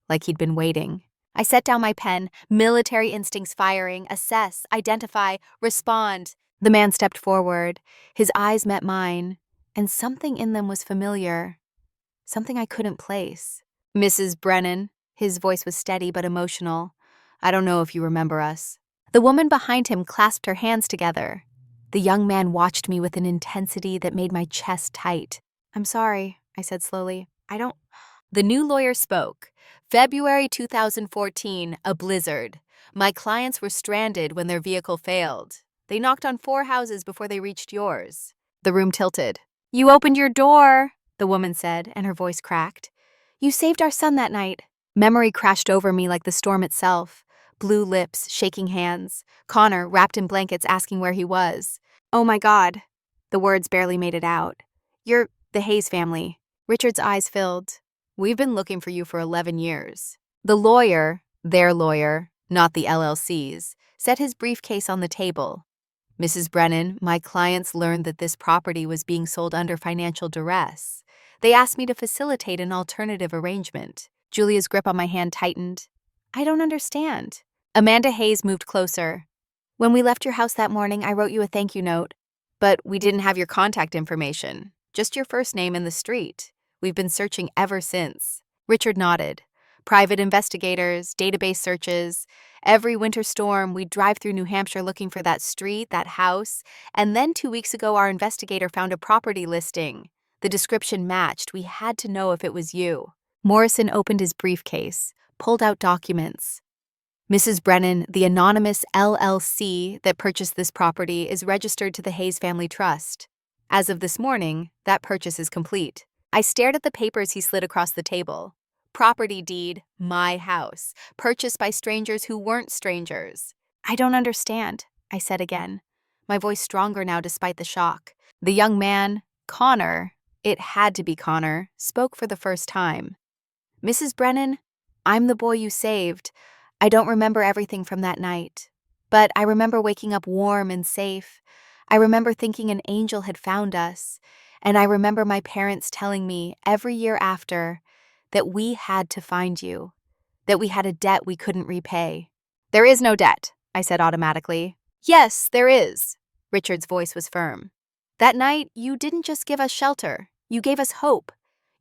like he'd been waiting. I set down my pen, military instincts firing, assess, identify, respond. The man stepped forward. His eyes met mine, and something in them was familiar, something I couldn't place. Mrs. Brennan, his voice was steady but emotional. I don't know if you remember us. The woman behind him clasped her hands together. The young man watched me with an intensity that made my chest tight. I'm sorry, I said slowly. I don't. The new lawyer spoke. February 2014, a blizzard. My clients were stranded when their vehicle failed. They knocked on 4 houses before they reached yours. The room tilted. You opened your door, the woman said, and her voice cracked. You saved our son that night. Memory crashed over me like the storm itself. Blue lips, shaking hands. Connor, wrapped in blankets, asking where he was. Oh my God. The words barely made it out. You're the Hayes family. Richard's eyes filled. We've been looking for you for 11 years. The lawyer, their lawyer, not the LLC's, set his briefcase on the table. Mrs. Brennan, my clients learned that this property was being sold under financial duress. They asked me to facilitate an alternative arrangement. Julia's grip on my hand tightened. I don't understand. Amanda Hayes moved closer. When we left your house that morning, I wrote you a thank you note. But we didn't have your contact information, just your first name and the street. We've been searching ever since. Richard nodded. Private investigators, database searches. Every winter storm, we'd drive through New Hampshire looking for that street, that house. And then 2 weeks ago, our investigator found a property listing. The description matched. We had to know if it was you. Morrison opened his briefcase, pulled out documents. Mrs. Brennan, the anonymous LLC that purchased this property, is registered to the Hayes Family Trust. As of this morning, that purchase is complete. I stared at the papers he slid across the table. Property deed, my house, purchased by strangers who weren't strangers. I don't understand, I said again, my voice stronger now despite the shock. The young man, Connor, it had to be Connor, spoke for the first time. Mrs. Brennan, I'm the boy you saved. I don't remember everything from that night, but I remember waking up warm and safe. I remember thinking an angel had found us, and I remember my parents telling me every year after that we had to find you, that we had a debt we couldn't repay. There is no debt, I said automatically. Yes, there is. Richard's voice was firm. That night, you didn't just give us shelter, you gave us hope.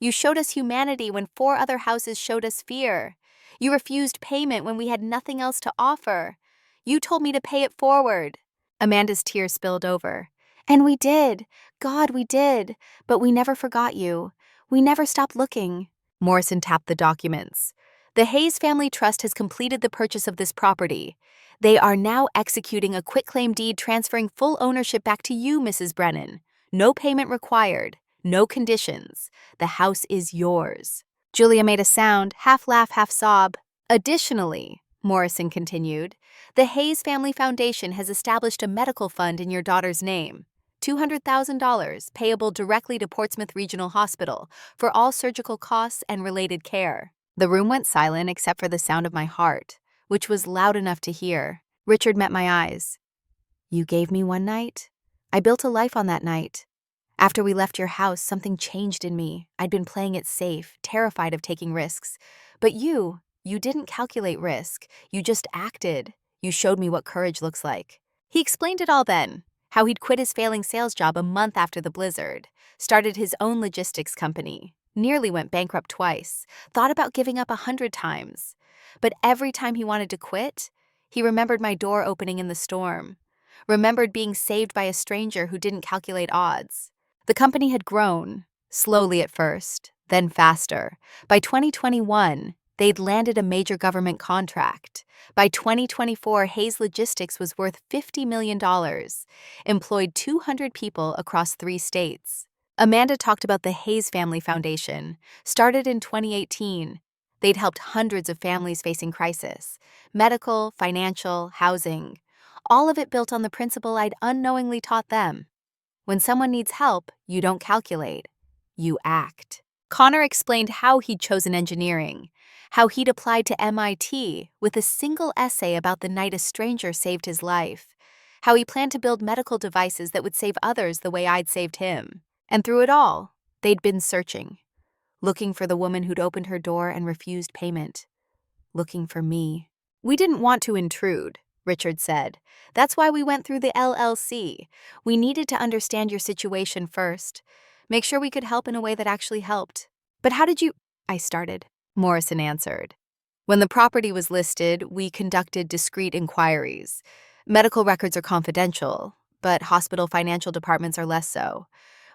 You showed us humanity when 4 other houses showed us fear. You refused payment when we had nothing else to offer. You told me to pay it forward. Amanda's tears spilled over. And we did. God, we did. But we never forgot you. We never stopped looking. Morrison tapped the documents. The Hayes Family Trust has completed the purchase of this property. They are now executing a quitclaim deed transferring full ownership back to you, Mrs. Brennan. No payment required. No conditions. The house is yours. Julia made a sound, half laugh, half sob. Additionally, Morrison continued, the Hayes Family Foundation has established a medical fund in your daughter's name. $200,000 payable directly to Portsmouth Regional Hospital for all surgical costs and related care. The room went silent except for the sound of my heart, which was loud enough to hear. Richard met my eyes. You gave me one night? I built a life on that night. After we left your house, something changed in me. I'd been playing it safe, terrified of taking risks. But you didn't calculate risk. You just acted. You showed me what courage looks like. He explained it all then, how he'd quit his failing sales job a month after the blizzard, started his own logistics company, nearly went bankrupt twice, thought about giving up 100 times. But every time he wanted to quit, he remembered my door opening in the storm, remembered being saved by a stranger who didn't calculate odds. The company had grown, slowly at first, then faster. By 2021, they'd landed a major government contract. By 2024, Hayes Logistics was worth $50 million, employed 200 people across 3 states. Amanda talked about the Hayes Family Foundation, started in 2018. They'd helped hundreds of families facing crisis, medical, financial, housing, all of it built on the principle I'd unknowingly taught them. When someone needs help, you don't calculate, you act. Connor explained how he'd chosen engineering, how he'd applied to MIT with a single essay about the night a stranger saved his life, how he planned to build medical devices that would save others the way I'd saved him. And through it all, they'd been searching, looking for the woman who'd opened her door and refused payment, looking for me. We didn't want to intrude, Richard said. That's why we went through the LLC. We needed to understand your situation first, make sure we could help in a way that actually helped. But how did you? I started. Morrison answered. When the property was listed, we conducted discreet inquiries. Medical records are confidential, but hospital financial departments are less so.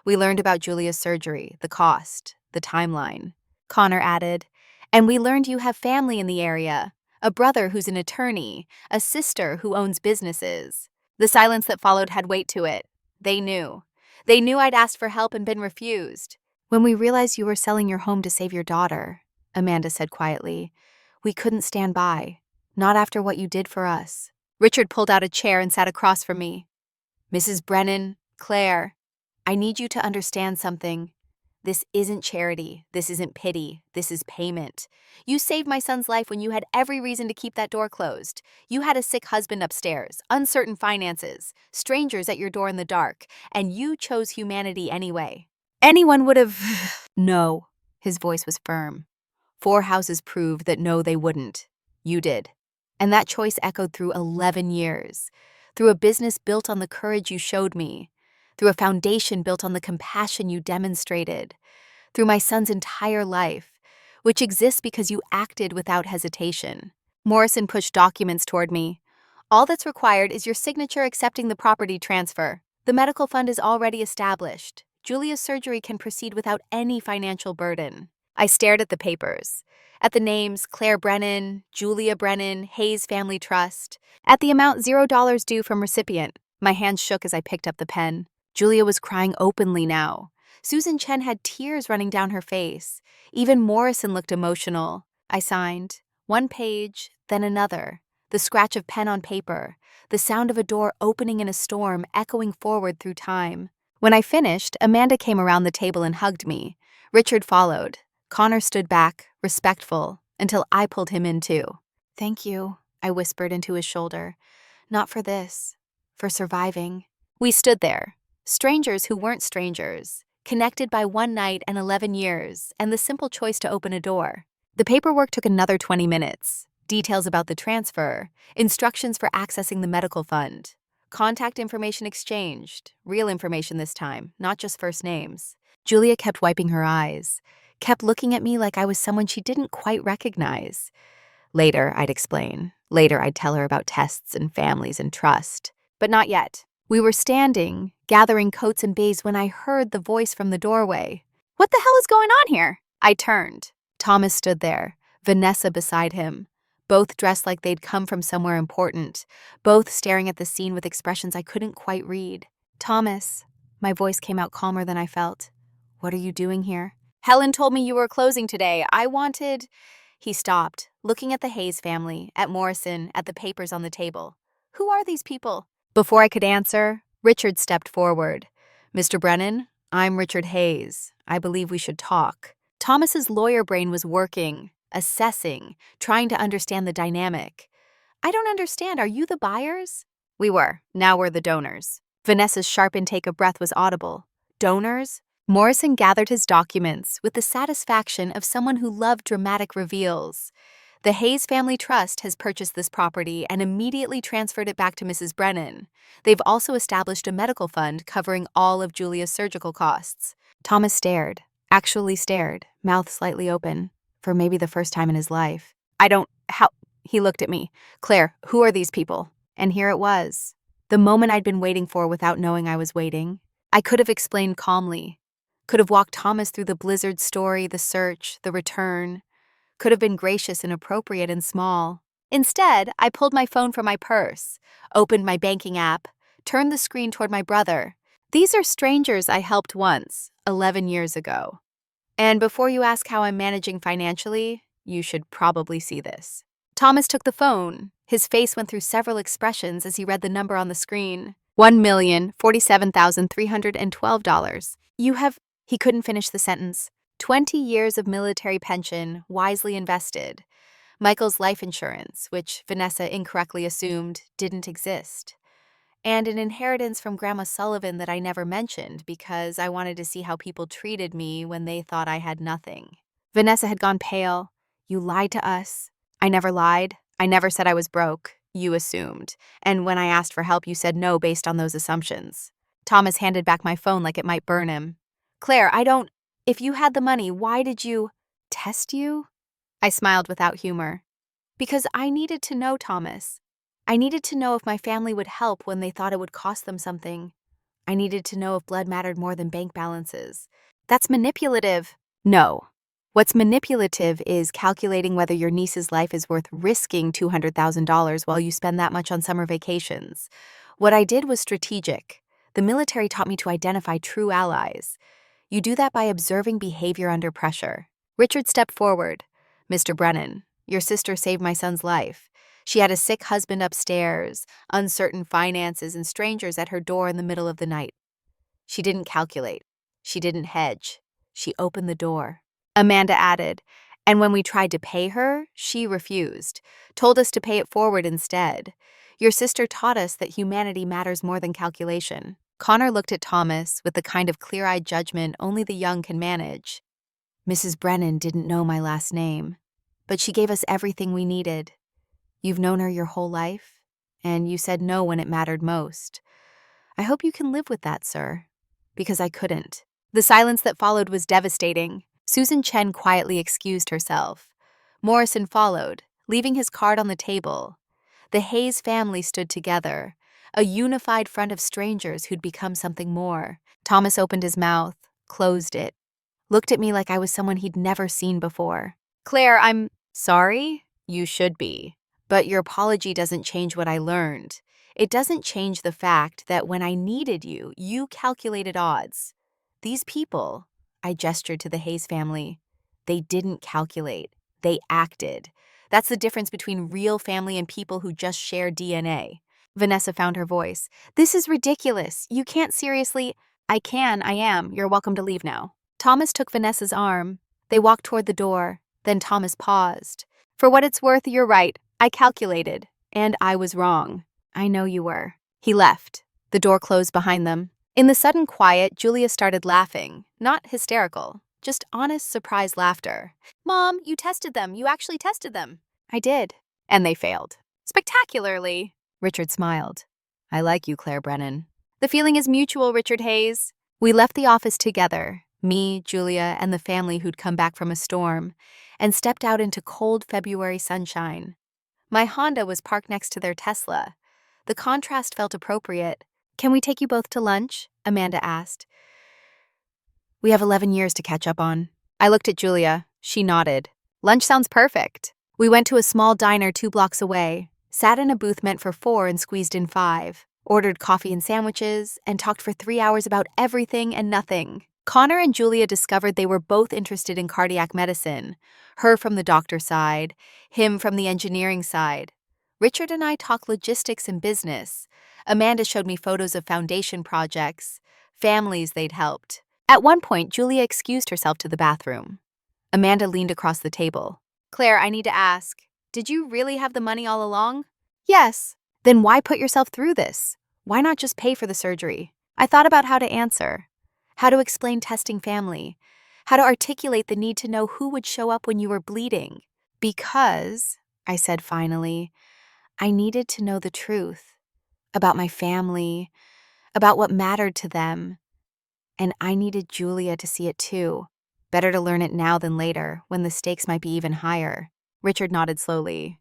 We learned about Julia's surgery, the cost, the timeline. Connor added, and we learned you have family in the area, a brother who's an attorney, a sister who owns businesses. The silence that followed had weight to it. They knew. They knew I'd asked for help and been refused. When we realized you were selling your home to save your daughter, Amanda said quietly, we couldn't stand by. Not after what you did for us. Richard pulled out a chair and sat across from me. Mrs. Brennan, Claire, I need you to understand something. This isn't charity. This isn't pity. This is payment. You saved my son's life when you had every reason to keep that door closed. You had a sick husband upstairs, uncertain finances, strangers at your door in the dark, and you chose humanity anyway. Anyone would have… No. His voice was firm. 4 houses proved that no, they wouldn't. You did. And that choice echoed through 11 years, through a business built on the courage you showed me, through a foundation built on the compassion you demonstrated, through my son's entire life, which exists because you acted without hesitation. Morrison pushed documents toward me. All that's required is your signature accepting the property transfer. The medical fund is already established. Julia's surgery can proceed without any financial burden. I stared at the papers, at the names Claire Brennan, Julia Brennan, Hayes Family Trust, at the amount $0 due from recipient. My hands shook as I picked up the pen. Julia was crying openly now. Susan Chen had tears running down her face. Even Morrison looked emotional. I signed. 1 page, then another. The scratch of pen on paper. The sound of a door opening in a storm echoing forward through time. When I finished, Amanda came around the table and hugged me. Richard followed. Connor stood back, respectful, until I pulled him in too. Thank you, I whispered into his shoulder. Not for this. For surviving. We stood there. Strangers who weren't strangers, connected by 1 night and 11 years, and the simple choice to open a door. The paperwork took another 20 minutes. Details about the transfer, instructions for accessing the medical fund, contact information exchanged, real information this time, not just first names. Julia kept wiping her eyes, kept looking at me like I was someone she didn't quite recognize. Later, I'd explain. Later, I'd tell her about tests and families and trust. But not yet. We were standing, gathering coats and bays when I heard the voice from the doorway. What the hell is going on here? I turned. Thomas stood there, Vanessa beside him, both dressed like they'd come from somewhere important, both staring at the scene with expressions I couldn't quite read. Thomas, my voice came out calmer than I felt. What are you doing here? Helen told me you were closing today. I wanted… He stopped, looking at the Hayes family, at Morrison, at the papers on the table. Who are these people? Before I could answer, Richard stepped forward. Mr. Brennan, I'm Richard Hayes. I believe we should talk. Thomas's lawyer brain was working, assessing, trying to understand the dynamic. I don't understand. Are you the buyers? We were. Now we're the donors. Vanessa's sharp intake of breath was audible. Donors? Morrison gathered his documents with the satisfaction of someone who loved dramatic reveals. The Hayes Family Trust has purchased this property and immediately transferred it back to Mrs. Brennan. They've also established a medical fund covering all of Julia's surgical costs. Thomas stared, actually stared, mouth slightly open, for maybe the first time in his life. How? He looked at me. Claire, who are these people? And here it was. The moment I'd been waiting for without knowing I was waiting. I could have explained calmly. Could have walked Thomas through the blizzard story, the search, the return. Could have been gracious and appropriate and small. Instead, I pulled my phone from my purse, opened my banking app, turned the screen toward my brother. These are strangers I helped once, 11 years ago. And before you ask how I'm managing financially, you should probably see this. Thomas took the phone. His face went through several expressions as he read the number on the screen. $1,047,312. You have… He couldn't finish the sentence. 20 years of military pension, wisely invested. Michael's life insurance, which Vanessa incorrectly assumed didn't exist. and an inheritance from Grandma Sullivan that I never mentioned because I wanted to see how people treated me when they thought I had nothing. Vanessa had gone pale. You lied to us. I never lied. I never said I was broke. You assumed. And when I asked for help, you said no based on those assumptions. Thomas handed back my phone like it might burn him. Claire, if you had the money, why did you test you? I smiled without humor. Because I needed to know, Thomas. I needed to know if my family would help when they thought it would cost them something. I needed to know if blood mattered more than bank balances. That's manipulative. No. What's manipulative is calculating whether your niece's life is worth risking $200,000 while you spend that much on summer vacations. What I did was strategic. The military taught me to identify true allies. You do that by observing behavior under pressure. Richard stepped forward. Mr. Brennan, your sister saved my son's life. She had a sick husband upstairs, uncertain finances, and strangers at her door in the middle of the night. She didn't calculate. She didn't hedge. She opened the door. Amanda added, and when we tried to pay her, she refused, told us to pay it forward instead. Your sister taught us that humanity matters more than calculation. Connor looked at Thomas with the kind of clear-eyed judgment only the young can manage. Mrs. Brennan didn't know my last name, but she gave us everything we needed. You've known her your whole life, and you said no when it mattered most. I hope you can live with that, sir, because I couldn't. The silence that followed was devastating. Susan Chen quietly excused herself. Morrison followed, leaving his card on the table. The Hayes family stood together, a unified front of strangers who'd become something more. Thomas opened his mouth, closed it, looked at me like I was someone he'd never seen before. Claire, I'm sorry? You should be. But your apology doesn't change what I learned. It doesn't change the fact that when I needed you, you calculated odds. These people, I gestured to the Hayes family, they didn't calculate. They acted. That's the difference between real family and people who just share DNA. Vanessa found her voice. This is ridiculous. You can't seriously. I am. You're welcome to leave now. Thomas took Vanessa's arm. They walked toward the door. Then Thomas paused. For what it's worth, you're right. I calculated. And I was wrong. I know you were. He left. The door closed behind them. In the sudden quiet, Julia started laughing. Not hysterical. Just honest, surprised laughter. Mom, you tested them. You actually tested them. I did. And they failed. Spectacularly. Richard smiled. I like you, Claire Brennan. The feeling is mutual, Richard Hayes. We left the office together, me, Julia, and the family who'd come back from a storm, and stepped out into cold February sunshine. My Honda was parked next to their Tesla. The contrast felt appropriate. Can we take you both to lunch? Amanda asked. We have 11 years to catch up on. I looked at Julia. She nodded. Lunch sounds perfect. We went to a small diner 2 blocks away, sat in a booth meant for 4 and squeezed in 5, ordered coffee and sandwiches, and talked for 3 hours about everything and nothing. Connor and Julia discovered they were both interested in cardiac medicine, her from the doctor side, him from the engineering side. Richard and I talked logistics and business. Amanda showed me photos of foundation projects, families they'd helped. At one point, Julia excused herself to the bathroom. Amanda leaned across the table. Claire, I need to ask, did you really have the money all along? Yes. Then why put yourself through this? Why not just pay for the surgery? I thought about how to answer, how to explain testing family, how to articulate the need to know who would show up when you were bleeding. Because, I said finally, I needed to know the truth about my family, about what mattered to them. And I needed Julia to see it too. Better to learn it now than later, when the stakes might be even higher. Richard nodded slowly.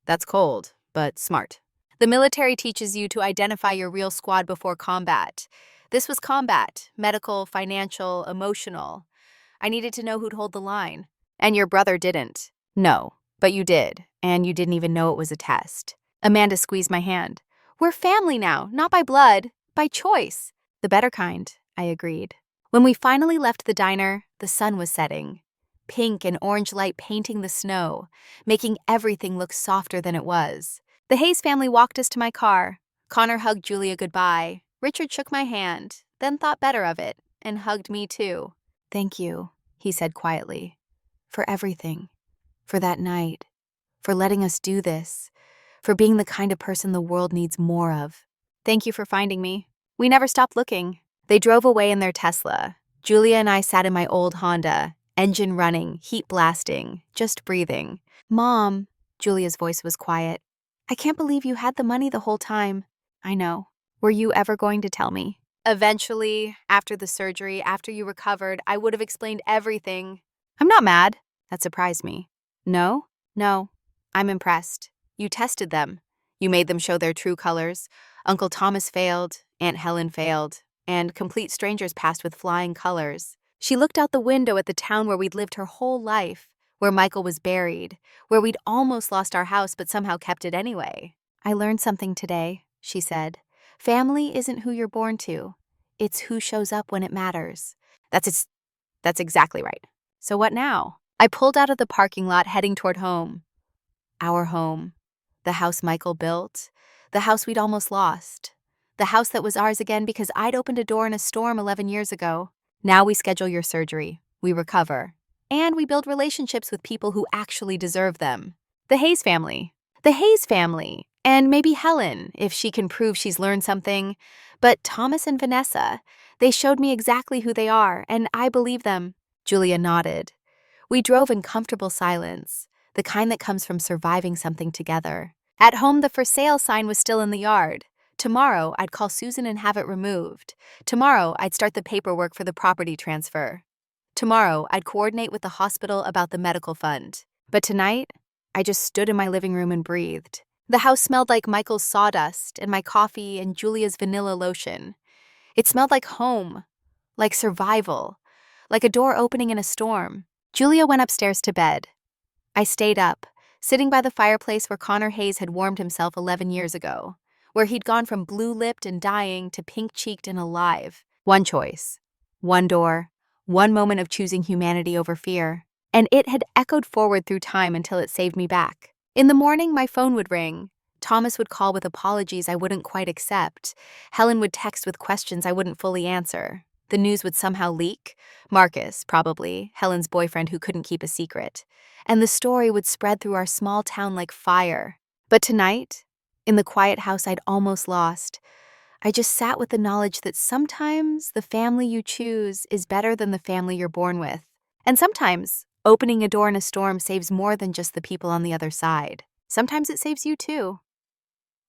That's cold, but smart. The military teaches you to identify your real squad before combat. This was combat, medical, financial, emotional. I needed to know who'd hold the line. And your brother didn't. No, but you did, and you didn't even know it was a test. Amanda squeezed my hand. We're family now, not by blood, by choice. The better kind, I agreed. When we finally left the diner, the sun was setting. Pink and orange light painting the snow, making everything look softer than it was. The Hayes family walked us to my car. Connor hugged Julia goodbye. Richard shook my hand, then thought better of it, and hugged me too. Thank you, he said quietly, for everything, for that night, for letting us do this, for being the kind of person the world needs more of. Thank you for finding me. We never stopped looking. They drove away in their Tesla. Julia and I sat in my old Honda, engine running, heat blasting, just breathing. Mom, Julia's voice was quiet. I can't believe you had the money the whole time. I know. Were you ever going to tell me? Eventually, after the surgery, after you recovered, I would have explained everything. I'm not mad. That surprised me. No? No. I'm impressed. You tested them. You made them show their true colors. Uncle Thomas failed, Aunt Helen failed, and complete strangers passed with flying colors. She looked out the window at the town where we'd lived her whole life, where Michael was buried, where we'd almost lost our house but somehow kept it anyway. I learned something today, she said. Family isn't who you're born to. It's who shows up when it matters. That's exactly right. So what now? I pulled out of the parking lot heading toward home. Our home. The house Michael built. The house we'd almost lost. The house that was ours again because I'd opened a door in a storm 11 years ago. Now we schedule your surgery. We recover. And we build relationships with people who actually deserve them. The Hayes family. The Hayes family. And maybe Helen, if she can prove she's learned something. But Thomas and Vanessa, they showed me exactly who they are, and I believe them. Julia nodded. We drove in comfortable silence, the kind that comes from surviving something together. At home, the for sale sign was still in the yard. Tomorrow, I'd call Susan and have it removed. Tomorrow, I'd start the paperwork for the property transfer. Tomorrow, I'd coordinate with the hospital about the medical fund. But tonight, I just stood in my living room and breathed. The house smelled like Michael's sawdust and my coffee and Julia's vanilla lotion. It smelled like home, like survival, like a door opening in a storm. Julia went upstairs to bed. I stayed up, sitting by the fireplace where Connor Hayes had warmed himself 11 years ago, where he'd gone from blue-lipped and dying to pink-cheeked and alive. One choice, one door, one moment of choosing humanity over fear. And it had echoed forward through time until it saved me back. In the morning, my phone would ring. Thomas would call with apologies I wouldn't quite accept. Helen would text with questions I wouldn't fully answer. The news would somehow leak. Marcus, probably, Helen's boyfriend who couldn't keep a secret. And the story would spread through our small town like fire. But tonight, in the quiet house I'd almost lost, I just sat with the knowledge that sometimes the family you choose is better than the family you're born with. And sometimes, opening a door in a storm saves more than just the people on the other side. Sometimes it saves you too.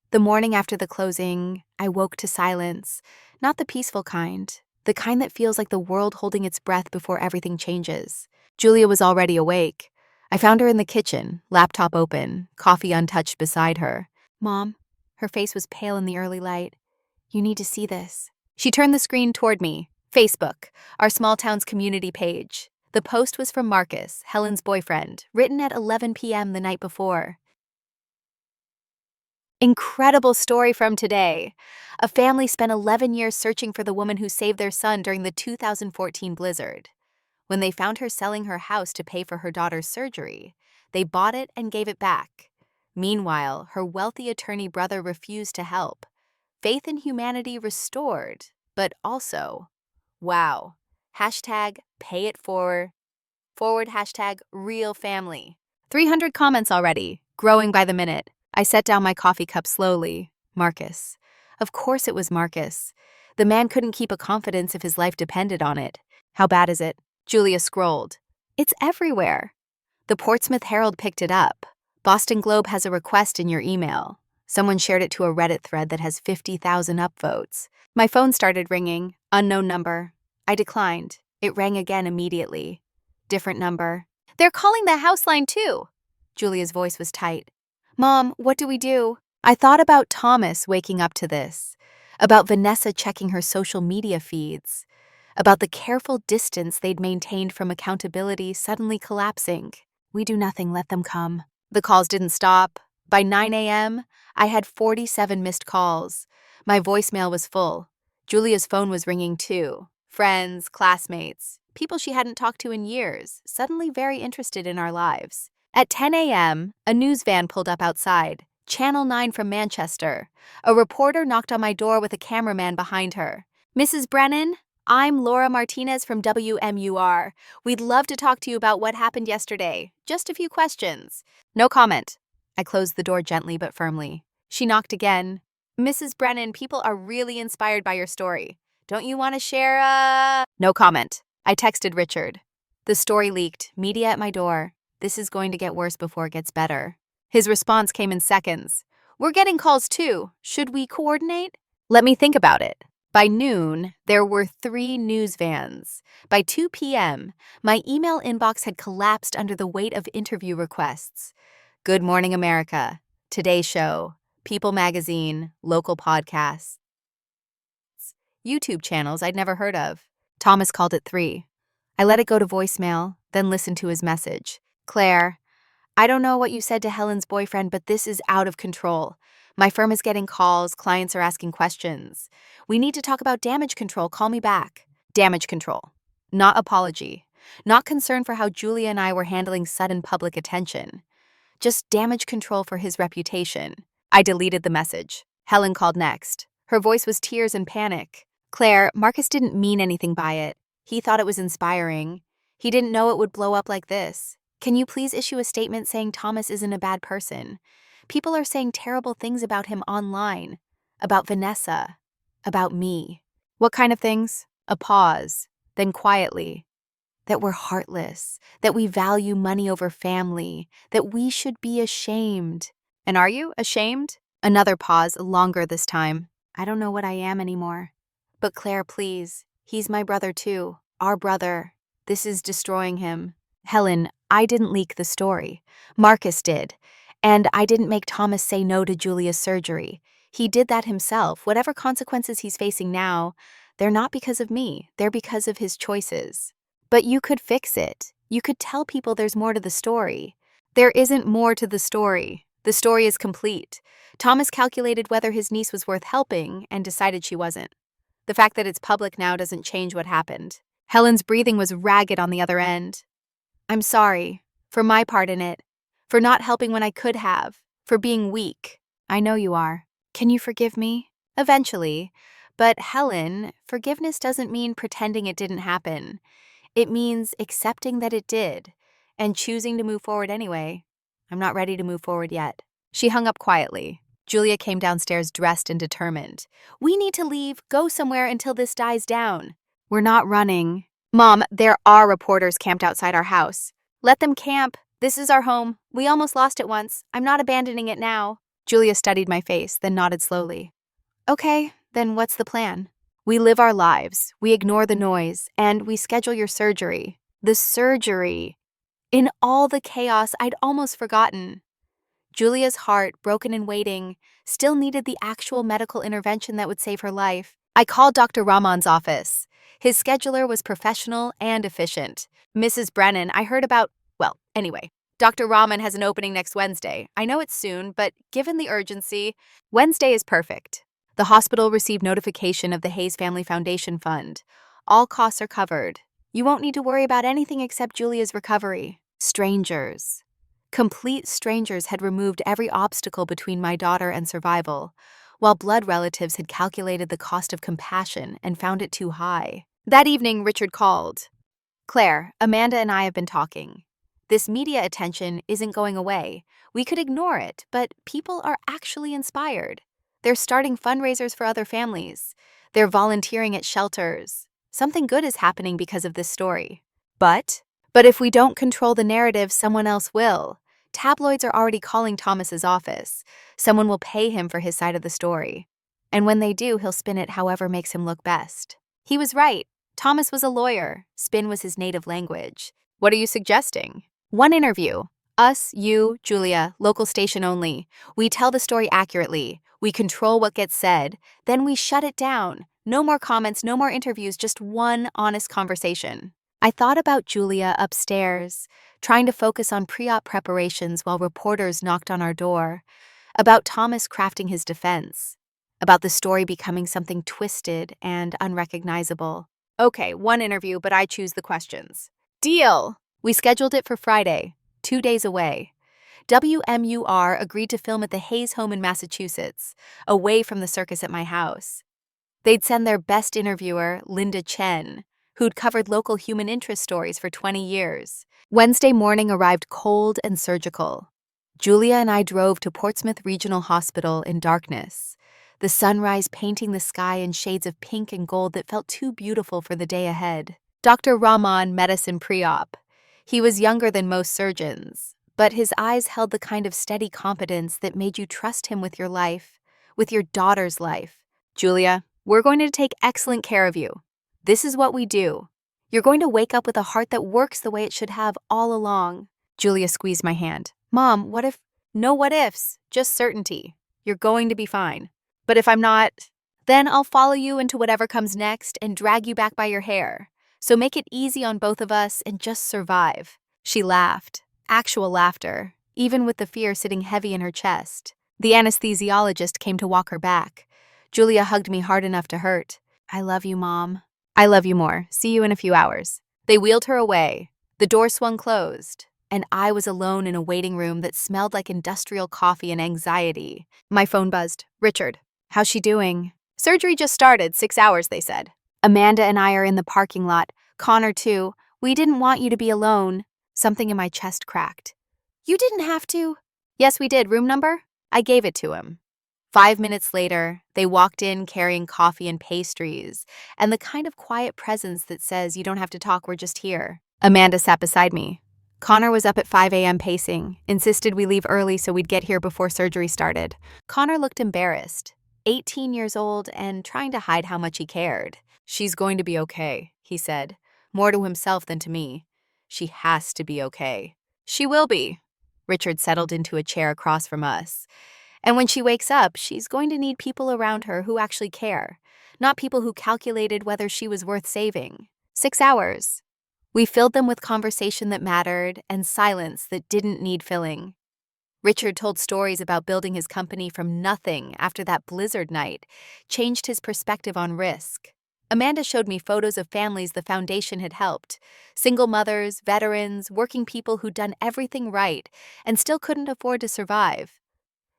The morning after the closing, I woke to silence, not the peaceful kind, the kind that feels like the world holding its breath before everything changes. Julia was already awake. I found her in the kitchen, laptop open, coffee untouched beside her. Mom, her face was pale in the early light. You need to see this. She turned the screen toward me. Facebook, our small town's community page. The post was from Marcus, Helen's boyfriend, written at 11 p.m. the night before. Incredible story from today. A family spent 11 years searching for the woman who saved their son during the 2014 blizzard. When they found her selling her house to pay for her daughter's surgery, they bought it and gave it back. Meanwhile, her wealthy attorney brother refused to help. Faith in humanity restored, but also, wow. Hashtag pay it forward, hashtag real family. 300 comments already, growing by the minute. I set down my coffee cup slowly. Marcus. Of course it was Marcus. The man couldn't keep a confidence if his life depended on it. How bad is it? Julia scrolled. It's everywhere. The Portsmouth Herald picked it up. Boston Globe has a request in your email. Someone shared it to a Reddit thread that has 50,000 upvotes. My phone started ringing. Unknown number. I declined. It rang again immediately. Different number. They're calling the house line too. Julia's voice was tight. Mom, what do we do? I thought about Thomas waking up to this, about Vanessa checking her social media feeds, about the careful distance they'd maintained from accountability suddenly collapsing. We do nothing, let them come. The calls didn't stop. By 9 a.m., I had 47 missed calls. My voicemail was full. Julia's phone was ringing too. Friends, classmates, people she hadn't talked to in years, suddenly very interested in our lives. At 10 a.m., a news van pulled up outside, Channel 9 from Manchester. A reporter knocked on my door with a cameraman behind her. Mrs. Brennan, I'm Laura Martinez from WMUR. We'd love to talk to you about what happened yesterday. Just a few questions. No comment. I closed the door gently but firmly. She knocked again. Mrs. Brennan, people are really inspired by your story. Don't you want to share No comment. I texted Richard. The story leaked. Media at my door. This is going to get worse before it gets better. His response came in seconds. We're getting calls too. Should we coordinate? Let me think about it. By noon, there were 3 news vans. By 2 p.m., my email inbox had collapsed under the weight of interview requests. Good Morning America, Today Show, People Magazine, local podcasts, YouTube channels I'd never heard of. Thomas called at 3. I let it go to voicemail, then listened to his message. Claire, I don't know what you said to Helen's boyfriend, but this is out of control. My firm is getting calls, clients are asking questions. We need to talk about damage control. Call me back. Damage control. Not apology. Not concern for how Julia and I were handling sudden public attention. Just damage control for his reputation. I deleted the message. Helen called next. Her voice was tears and panic. Claire, Marcus didn't mean anything by it. He thought it was inspiring. He didn't know it would blow up like this. Can you please issue a statement saying Thomas isn't a bad person? People are saying terrible things about him online. About Vanessa. About me. What kind of things? A pause. Then quietly. That we're heartless. That we value money over family. That we should be ashamed. And are you ashamed? Another pause, longer this time. I don't know what I am anymore. But Claire, please. He's my brother too. Our brother. This is destroying him. Helen, I didn't leak the story. Marcus did. And I didn't make Thomas say no to Julia's surgery. He did that himself. Whatever consequences he's facing now, they're not because of me. They're because of his choices. But you could fix it. You could tell people there's more to the story. There isn't more to the story. The story is complete. Thomas calculated whether his niece was worth helping and decided she wasn't. The fact that it's public now doesn't change what happened. Helen's breathing was ragged on the other end. I'm sorry, for my part in it, for not helping when I could have, for being weak. I know you are. Can you forgive me? Eventually. But Helen, forgiveness doesn't mean pretending it didn't happen. It means accepting that it did, and choosing to move forward anyway. I'm not ready to move forward yet. She hung up quietly. Julia came downstairs dressed and determined. We need to leave, go somewhere until this dies down. We're not running. Mom, there are reporters camped outside our house. Let them camp. This is our home. We almost lost it once. I'm not abandoning it now. Julia studied my face, then nodded slowly. Okay, then what's the plan? We live our lives. We ignore the noise, and we schedule your surgery. The surgery. In all the chaos, I'd almost forgotten. Julia's heart, broken and waiting, still needed the actual medical intervention that would save her life. I called Dr. Rahman's office. His scheduler was professional and efficient. Mrs. Brennan, I heard about, anyway, Dr. Rahman has an opening next Wednesday. I know it's soon, but given the urgency, Wednesday is perfect. The hospital received notification of the Hayes Family Foundation Fund. All costs are covered. You won't need to worry about anything except Julia's recovery. Strangers. Complete strangers had removed every obstacle between my daughter and survival, while blood relatives had calculated the cost of compassion and found it too high. That evening, Richard called. Claire, Amanda and I have been talking. This media attention isn't going away. We could ignore it, but people are actually inspired. They're starting fundraisers for other families. They're volunteering at shelters. Something good is happening because of this story. But if we don't control the narrative, someone else will. Tabloids are already calling Thomas's office. Someone will pay him for his side of the story. And when they do, he'll spin it however makes him look best. He was right. Thomas was a lawyer. Spin was his native language. What are you suggesting? One interview. Us, you, Julia, local station only. We tell the story accurately. We control what gets said. Then we shut it down. No more comments, no more interviews, just one honest conversation. I thought about Julia upstairs, trying to focus on pre-op preparations while reporters knocked on our door, about Thomas crafting his defense, about the story becoming something twisted and unrecognizable. Okay, one interview, but I choose the questions. Deal! We scheduled it for Friday, 2 days away. WMUR agreed to film at the Hayes home in Massachusetts, away from the circus at my house. They'd send their best interviewer, Linda Chen, who'd covered local human interest stories for 20 years. Wednesday morning arrived cold and surgical. Julia and I drove to Portsmouth Regional Hospital in darkness. the sunrise painting the sky in shades of pink and gold that felt too beautiful for the day ahead. Dr. Rahman met us in pre-op. He was younger than most surgeons, but his eyes held the kind of steady competence that made you trust him with your life, with your daughter's life. Julia, we're going to take excellent care of you. This is what we do. You're going to wake up with a heart that works the way it should have all along. Julia squeezed my hand. Mom, what if? No what ifs, just certainty. You're going to be fine. But if I'm not, then I'll follow you into whatever comes next and drag you back by your hair. So make it easy on both of us and just survive. She laughed, actual laughter, even with the fear sitting heavy in her chest. The anesthesiologist came to walk her back. Julia hugged me hard enough to hurt. I love you, Mom. I love you more. See you in a few hours. They wheeled her away. The door swung closed, and I was alone in a waiting room that smelled like industrial coffee and anxiety. My phone buzzed. Richard, how's she doing? Surgery just started, 6 hours, they said. Amanda and I are in the parking lot. Connor, too. We didn't want you to be alone. Something in my chest cracked. You didn't have to. Yes, we did. Room number? I gave it to him. 5 minutes later, they walked in carrying coffee and pastries, and the kind of quiet presence that says you don't have to talk, we're just here. Amanda sat beside me. Connor was up at 5 a.m. pacing, insisted we leave early so we'd get here before surgery started. Connor looked embarrassed, 18 years old and trying to hide how much he cared. She's going to be okay, he said, more to himself than to me. She has to be okay. She will be. Richard settled into a chair across from us. And when she wakes up, she's going to need people around her who actually care, not people who calculated whether she was worth saving. 6 hours. We filled them with conversation that mattered and silence that didn't need filling. Richard told stories about building his company from nothing after that blizzard night, changed his perspective on risk. Amanda showed me photos of families the foundation had helped, single mothers, veterans, working people who'd done everything right and still couldn't afford to survive.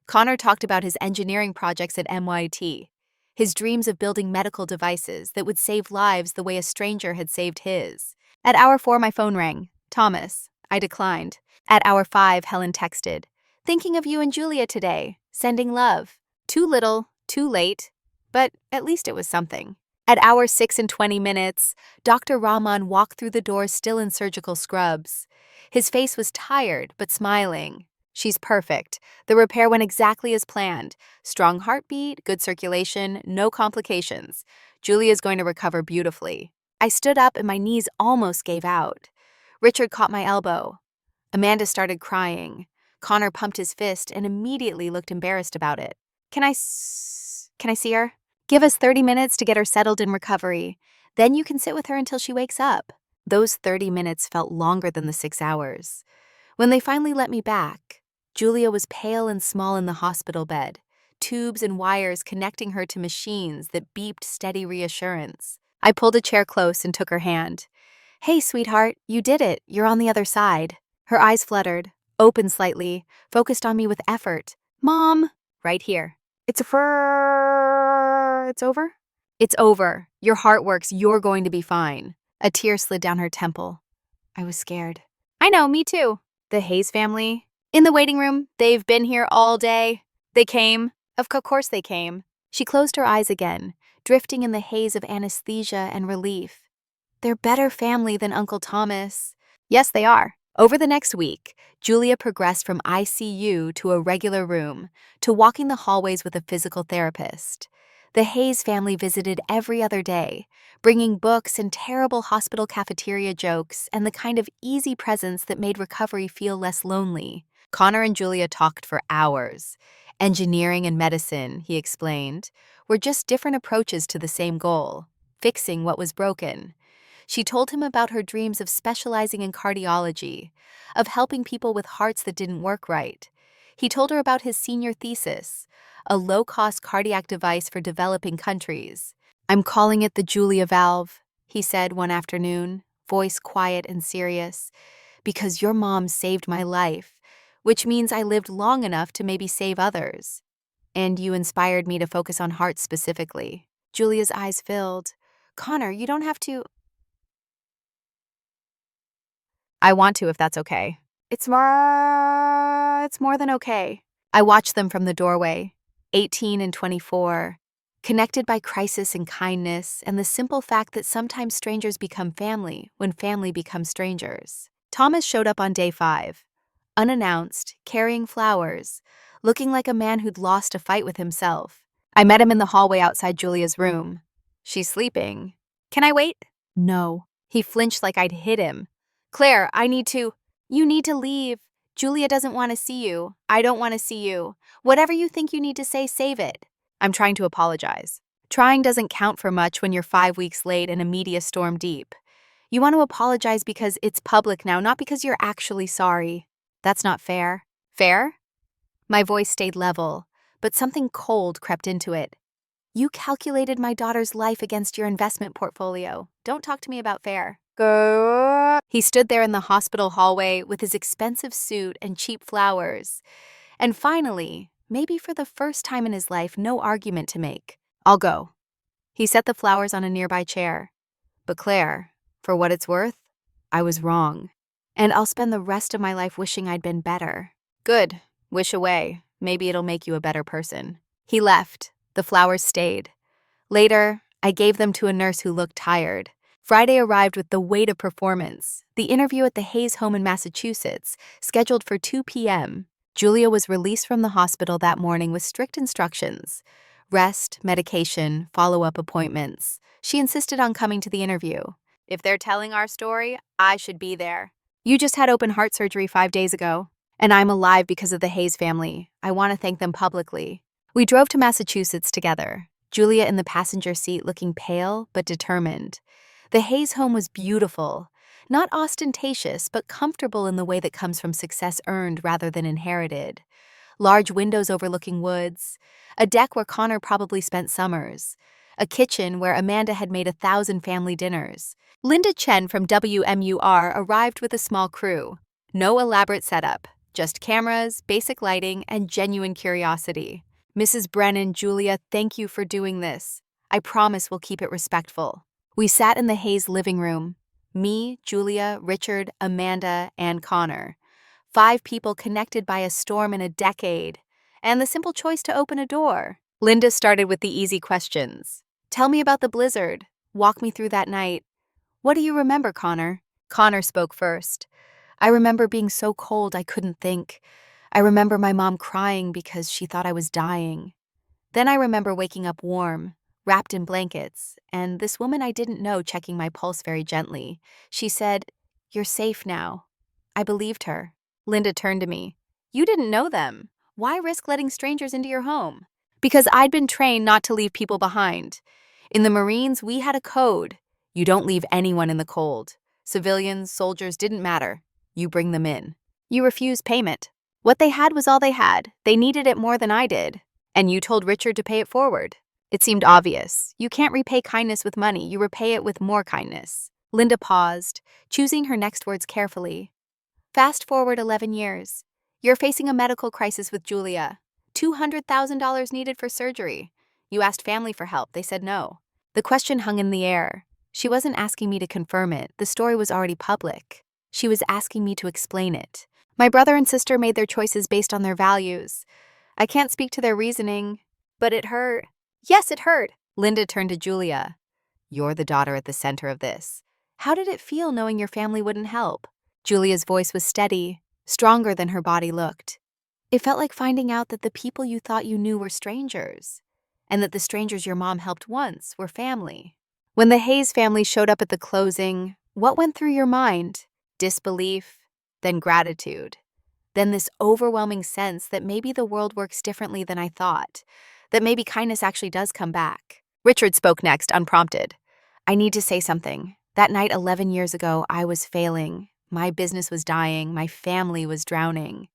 Connor talked about his engineering projects at MIT, his dreams of building medical devices that would save lives the way a stranger had saved his. At hour 4, my phone rang. Thomas. I declined. At hour 5, Helen texted. Thinking of you and Julia today. Sending love. Too little, too late, but at least it was something. At hour 6 and 20 minutes, Dr. Rahman walked through the door still in surgical scrubs. His face was tired, but smiling. She's perfect. The repair went exactly as planned. Strong heartbeat, good circulation, no complications. Julia's going to recover beautifully. I stood up and my knees almost gave out. Richard caught my elbow. Amanda started crying. Connor pumped his fist and immediately looked embarrassed about it. Can I see her? Give us 30 minutes to get her settled in recovery. Then you can sit with her until she wakes up. Those 30 minutes felt longer than the 6 hours. When they finally let me back, Julia was pale and small in the hospital bed, tubes and wires connecting her to machines that beeped steady reassurance. I pulled a chair close and took her hand. Hey, sweetheart, you did it. You're on the other side. Her eyes fluttered, opened slightly, focused on me with effort. Mom, right here. It's over? It's over. Your heart works. You're going to be fine. A tear slid down her temple. I was scared. I know, me too. The Hayes family. In the waiting room, they've been here all day. They came. Of course they came. She closed her eyes again, drifting in the haze of anesthesia and relief. They're better family than Uncle Thomas. Yes, they are. Over the next week, Julia progressed from ICU to a regular room, to walking the hallways with a physical therapist. The Hayes family visited every other day, bringing books and terrible hospital cafeteria jokes and the kind of easy presence that made recovery feel less lonely. Connor and Julia talked for hours. Engineering and medicine, he explained, were just different approaches to the same goal, fixing what was broken. She told him about her dreams of specializing in cardiology, of helping people with hearts that didn't work right. He told her about his senior thesis, a low-cost cardiac device for developing countries. I'm calling it the Julia valve, he said one afternoon, voice quiet and serious, because your mom saved my life, which means I lived long enough to maybe save others. And you inspired me to focus on hearts specifically. Julia's eyes filled. Connor, you don't have to. I want to if that's okay. It's more than okay. I watched them from the doorway. 18 and 24, connected by crisis and kindness, and the simple fact that sometimes strangers become family when family becomes strangers. Thomas showed up on day 5, unannounced, carrying flowers, looking like a man who'd lost a fight with himself. I met him in the hallway outside Julia's room. She's sleeping. Can I wait? No. He flinched like I'd hit him. Claire, You need to leave. Julia doesn't want to see you. I don't want to see you. Whatever you think you need to say, save it. I'm trying to apologize. Trying doesn't count for much when you're 5 weeks late and a media storm deep. You want to apologize because it's public now, not because you're actually sorry. That's not fair. Fair? My voice stayed level, but something cold crept into it. You calculated my daughter's life against your investment portfolio. Don't talk to me about fair. Go. He stood there in the hospital hallway with his expensive suit and cheap flowers. And finally, maybe for the first time in his life, no argument to make. I'll go. He set the flowers on a nearby chair. But Claire, for what it's worth, I was wrong. And I'll spend the rest of my life wishing I'd been better. Good. Wish away. Maybe it'll make you a better person. He left. The flowers stayed. Later, I gave them to a nurse who looked tired. Friday arrived with the weight of performance. The interview at the Hayes home in Massachusetts, scheduled for 2 p.m. Julia was released from the hospital that morning with strict instructions. Rest, medication, follow-up appointments. She insisted on coming to the interview. If they're telling our story, I should be there. You just had open heart surgery 5 days ago. And I'm alive because of the Hayes family. I want to thank them publicly. We drove to Massachusetts together, Julia in the passenger seat looking pale but determined. The Hayes home was beautiful, not ostentatious but comfortable in the way that comes from success earned rather than inherited. Large windows overlooking woods, a deck where Connor probably spent summers, a kitchen where Amanda had made 1,000 family dinners. Linda Chen from WMUR arrived with a small crew. No elaborate setup, just cameras, basic lighting, and genuine curiosity. Mrs. Brennan, Julia, thank you for doing this. I promise we'll keep it respectful. We sat in the Hayes living room. Me, Julia, Richard, Amanda, and Connor. 5 people connected by a storm in a decade. And the simple choice to open a door. Linda started with the easy questions. Tell me about the blizzard. Walk me through that night. What do you remember, Connor? Connor spoke first. I remember being so cold I couldn't think. I remember my mom crying because she thought I was dying. Then I remember waking up warm, wrapped in blankets, and this woman I didn't know checking my pulse very gently. She said, "You're safe now." I believed her. Linda turned to me. You didn't know them. Why risk letting strangers into your home? Because I'd been trained not to leave people behind. In the Marines, we had a code. You don't leave anyone in the cold. Civilians, soldiers, didn't matter. You bring them in. You refuse payment. What they had was all they had. They needed it more than I did. And you told Richard to pay it forward. It seemed obvious. You can't repay kindness with money. You repay it with more kindness. Linda paused, choosing her next words carefully. Fast forward 11 years. You're facing a medical crisis with Julia. $200,000 needed for surgery. You asked family for help. They said no. The question hung in the air. She wasn't asking me to confirm it. The story was already public. She was asking me to explain it. My brother and sister made their choices based on their values. I can't speak to their reasoning, but it hurt. Yes, it hurt. Linda turned to Julia. You're the daughter at the center of this. How did it feel knowing your family wouldn't help? Julia's voice was steady, stronger than her body looked. It felt like finding out that the people you thought you knew were strangers, and that the strangers your mom helped once were family. When the Hayes family showed up at the closing, what went through your mind? Disbelief, then gratitude, then this overwhelming sense that maybe the world works differently than I thought, that maybe kindness actually does come back. Richard spoke next, unprompted. I need to say something. That night 11 years ago, I was failing. My business was dying. My family was drowning.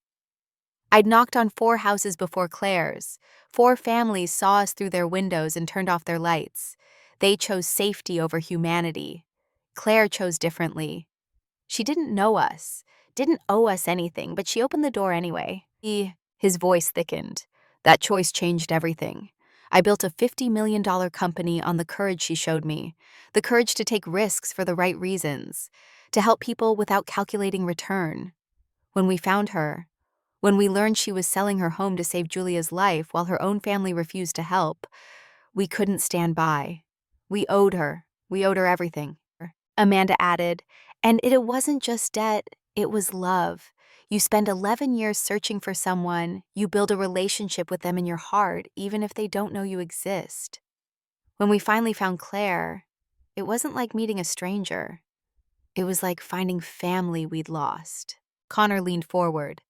I'd knocked on 4 houses before Claire's. 4 families saw us through their windows and turned off their lights. They chose safety over humanity. Claire chose differently. She didn't know us, didn't owe us anything, but she opened the door anyway. His voice thickened. That choice changed everything. I built a $50 million company on the courage she showed me, the courage to take risks for the right reasons, to help people without calculating return. When we found her, When we learned she was selling her home to save Julia's life while her own family refused to help, we couldn't stand by. We owed her. We owed her everything. Amanda added, and it wasn't just debt, it was love. You spend 11 years searching for someone, you build a relationship with them in your heart, even if they don't know you exist. When we finally found Claire, it wasn't like meeting a stranger. It was like finding family we'd lost. Connor leaned forward.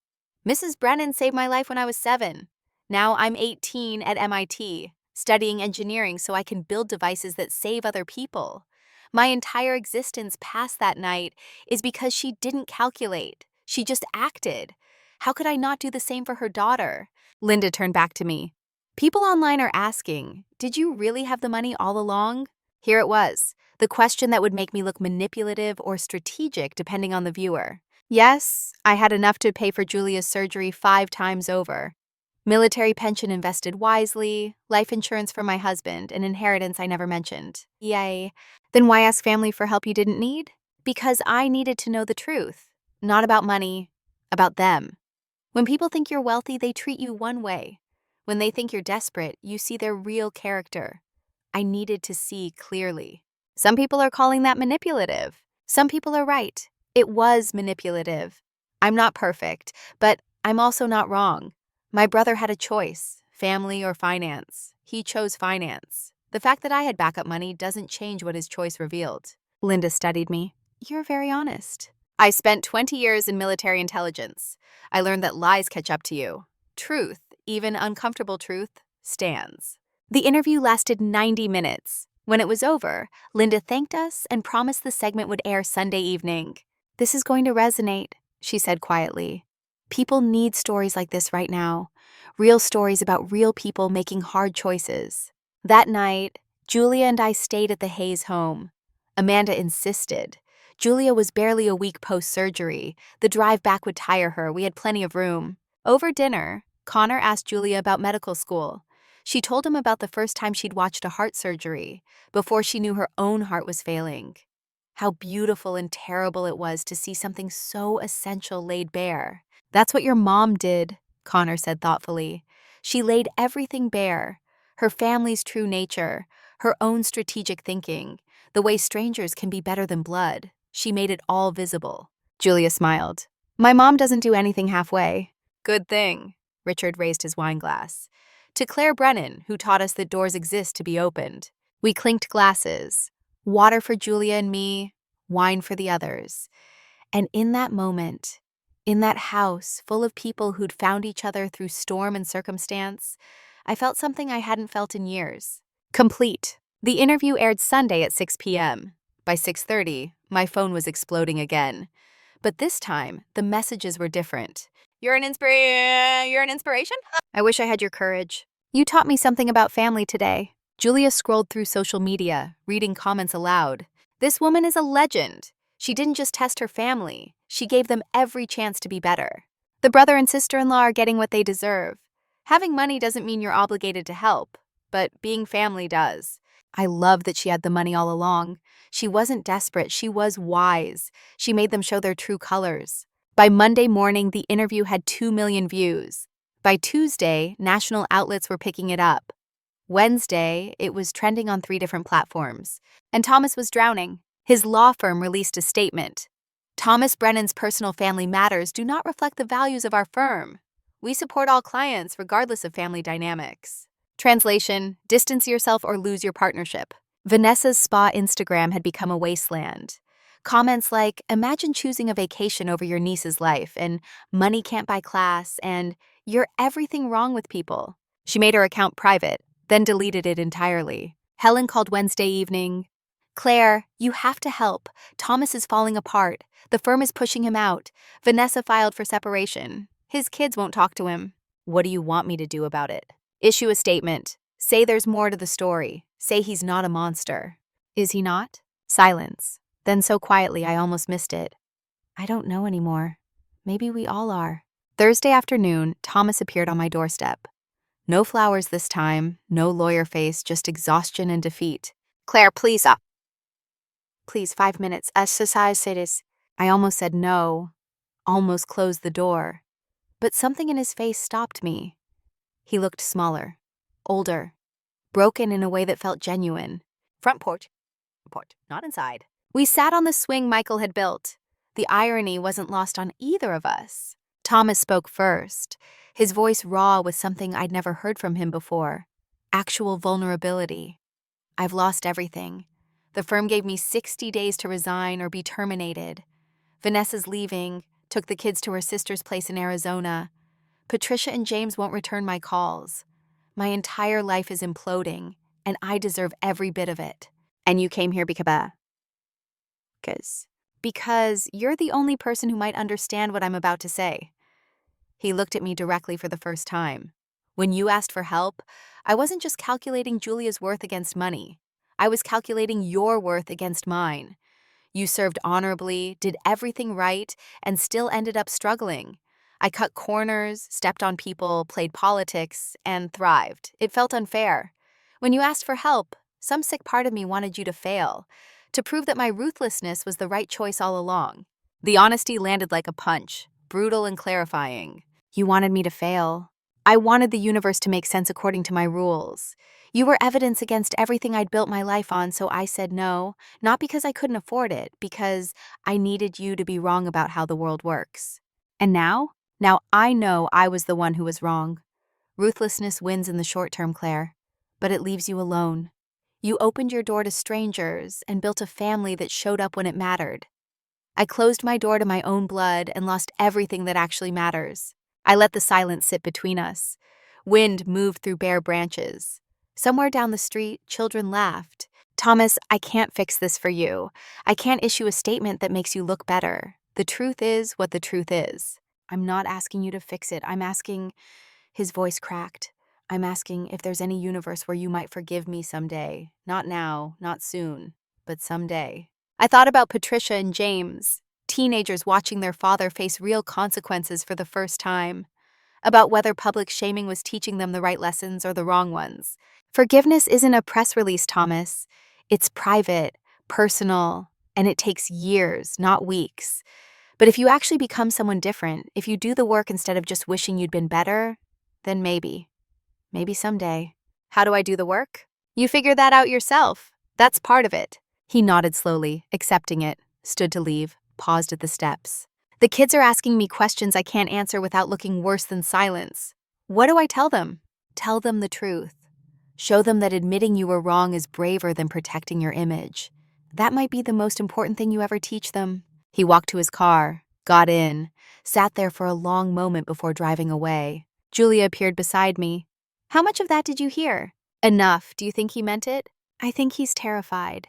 Mrs. Brennan saved my life when I was 7. Now I'm 18 at MIT, studying engineering so I can build devices that save other people. My entire existence past that night is because she didn't calculate. She just acted. How could I not do the same for her daughter? Linda turned back to me. People online are asking, did you really have the money all along? Here it was, the question that would make me look manipulative or strategic depending on the viewer. Yes, I had enough to pay for Julia's surgery 5 times over. Military pension invested wisely, life insurance for my husband, an inheritance I never mentioned. Yay. Then why ask family for help you didn't need? Because I needed to know the truth. Not about money, about them. When people think you're wealthy, they treat you one way. When they think you're desperate, you see their real character. I needed to see clearly. Some people are calling that manipulative. Some people are right. It was manipulative. I'm not perfect, but I'm also not wrong. My brother had a choice, family or finance. He chose finance. The fact that I had backup money doesn't change what his choice revealed. Linda studied me. You're very honest. I spent 20 years in military intelligence. I learned that lies catch up to you. Truth, even uncomfortable truth, stands. The interview lasted 90 minutes. When it was over, Linda thanked us and promised the segment would air Sunday evening. This is going to resonate, she said quietly. People need stories like this right now. Real stories about real people making hard choices. That night, Julia and I stayed at the Hayes home. Amanda insisted. Julia was barely a week post-surgery. The drive back would tire her. We had plenty of room. Over dinner, Connor asked Julia about medical school. She told him about the first time she'd watched a heart surgery, before she knew her own heart was failing. How beautiful and terrible it was to see something so essential laid bare. That's what your mom did, Connor said thoughtfully. She laid everything bare. Her family's true nature, her own strategic thinking, the way strangers can be better than blood. She made it all visible. Julia smiled. My mom doesn't do anything halfway. Good thing. Richard raised his wine glass. To Claire Brennan, who taught us that doors exist to be opened. We clinked glasses. Water for Julia and me, wine for the others. And in that moment, in that house full of people who'd found each other through storm and circumstance, I felt something I hadn't felt in years. Complete. The interview aired Sunday at 6 p.m. By 6:30, my phone was exploding again. But this time, the messages were different. You're an inspiration? I wish I had your courage. You taught me something about family today. Julia scrolled through social media, reading comments aloud. This woman is a legend. She didn't just test her family. She gave them every chance to be better. The brother and sister-in-law are getting what they deserve. Having money doesn't mean you're obligated to help, but being family does. I love that she had the money all along. She wasn't desperate, she was wise. She made them show their true colors. By Monday morning, the interview had 2 million views. By Tuesday, national outlets were picking it up. Wednesday, it was trending on 3 different platforms. And Thomas was drowning. His law firm released a statement. Thomas Brennan's personal family matters do not reflect the values of our firm. We support all clients regardless of family dynamics. Translation, distance yourself or lose your partnership. Vanessa's spa Instagram had become a wasteland. Comments like, imagine choosing a vacation over your niece's life, and money can't buy class, and you're everything wrong with people. She made her account private, then deleted it entirely. Helen called Wednesday evening. Claire, you have to help. Thomas is falling apart. The firm is pushing him out. Vanessa filed for separation. His kids won't talk to him. What do you want me to do about it? Issue a statement. Say there's more to the story. Say he's not a monster. Is he not? Silence. Then so quietly I almost missed it. I don't know anymore. Maybe we all are. Thursday afternoon, Thomas appeared on my doorstep. No flowers this time, no lawyer face, just exhaustion and defeat. Claire, please up. Please, 5 minutes. Exercise it is. I almost said no. Almost closed the door. but something in his face stopped me. He looked smaller, older, broken in a way that felt genuine. Front porch, not inside. We sat on the swing Michael had built. The irony wasn't lost on either of us. Thomas spoke first, his voice raw with something I'd never heard from him before. Actual vulnerability. I've lost everything. The firm gave me 60 days to resign or be terminated. Vanessa's leaving, took the kids to her sister's place in Arizona. Patricia and James won't return my calls. My entire life is imploding, and I deserve every bit of it. And you came here because you're the only person who might understand what I'm about to say. He looked at me directly for the first time. When you asked for help, I wasn't just calculating Julia's worth against money. I was calculating your worth against mine. You served honorably, did everything right, and still ended up struggling. I cut corners, stepped on people, played politics, and thrived. It felt unfair. When you asked for help, some sick part of me wanted you to fail, to prove that my ruthlessness was the right choice all along. The honesty landed like a punch, brutal and clarifying. You wanted me to fail. I wanted the universe to make sense according to my rules. You were evidence against everything I'd built my life on, so I said no, not because I couldn't afford it, because I needed you to be wrong about how the world works. And now I know I was the one who was wrong. Ruthlessness wins in the short term, Claire, but it leaves you alone. You opened your door to strangers and built a family that showed up when it mattered. I closed my door to my own blood and lost everything that actually matters. I let the silence sit between us. Wind moved through bare branches. Somewhere down the street, children laughed. Thomas, I can't fix this for you. I can't issue a statement that makes you look better. The truth is what the truth is. I'm not asking you to fix it. I'm asking, his voice cracked. I'm asking if there's any universe where you might forgive me someday. Not now, not soon, but someday. I thought about Patricia and James, teenagers watching their father face real consequences for the first time. About whether public shaming was teaching them the right lessons or the wrong ones. Forgiveness isn't a press release, Thomas. It's private, personal, and it takes years, not weeks. But if you actually become someone different, if you do the work instead of just wishing you'd been better, then maybe someday. How do I do the work? You figure that out yourself. That's part of it. He nodded slowly, accepting it, stood to leave, paused at the steps. The kids are asking me questions I can't answer without looking worse than silence. What do I tell them? Tell them the truth. Show them that admitting you were wrong is braver than protecting your image. That might be the most important thing you ever teach them. He walked to his car, got in, sat there for a long moment before driving away. Julia appeared beside me. How much of that did you hear? Enough. Do you think he meant it? I think he's terrified.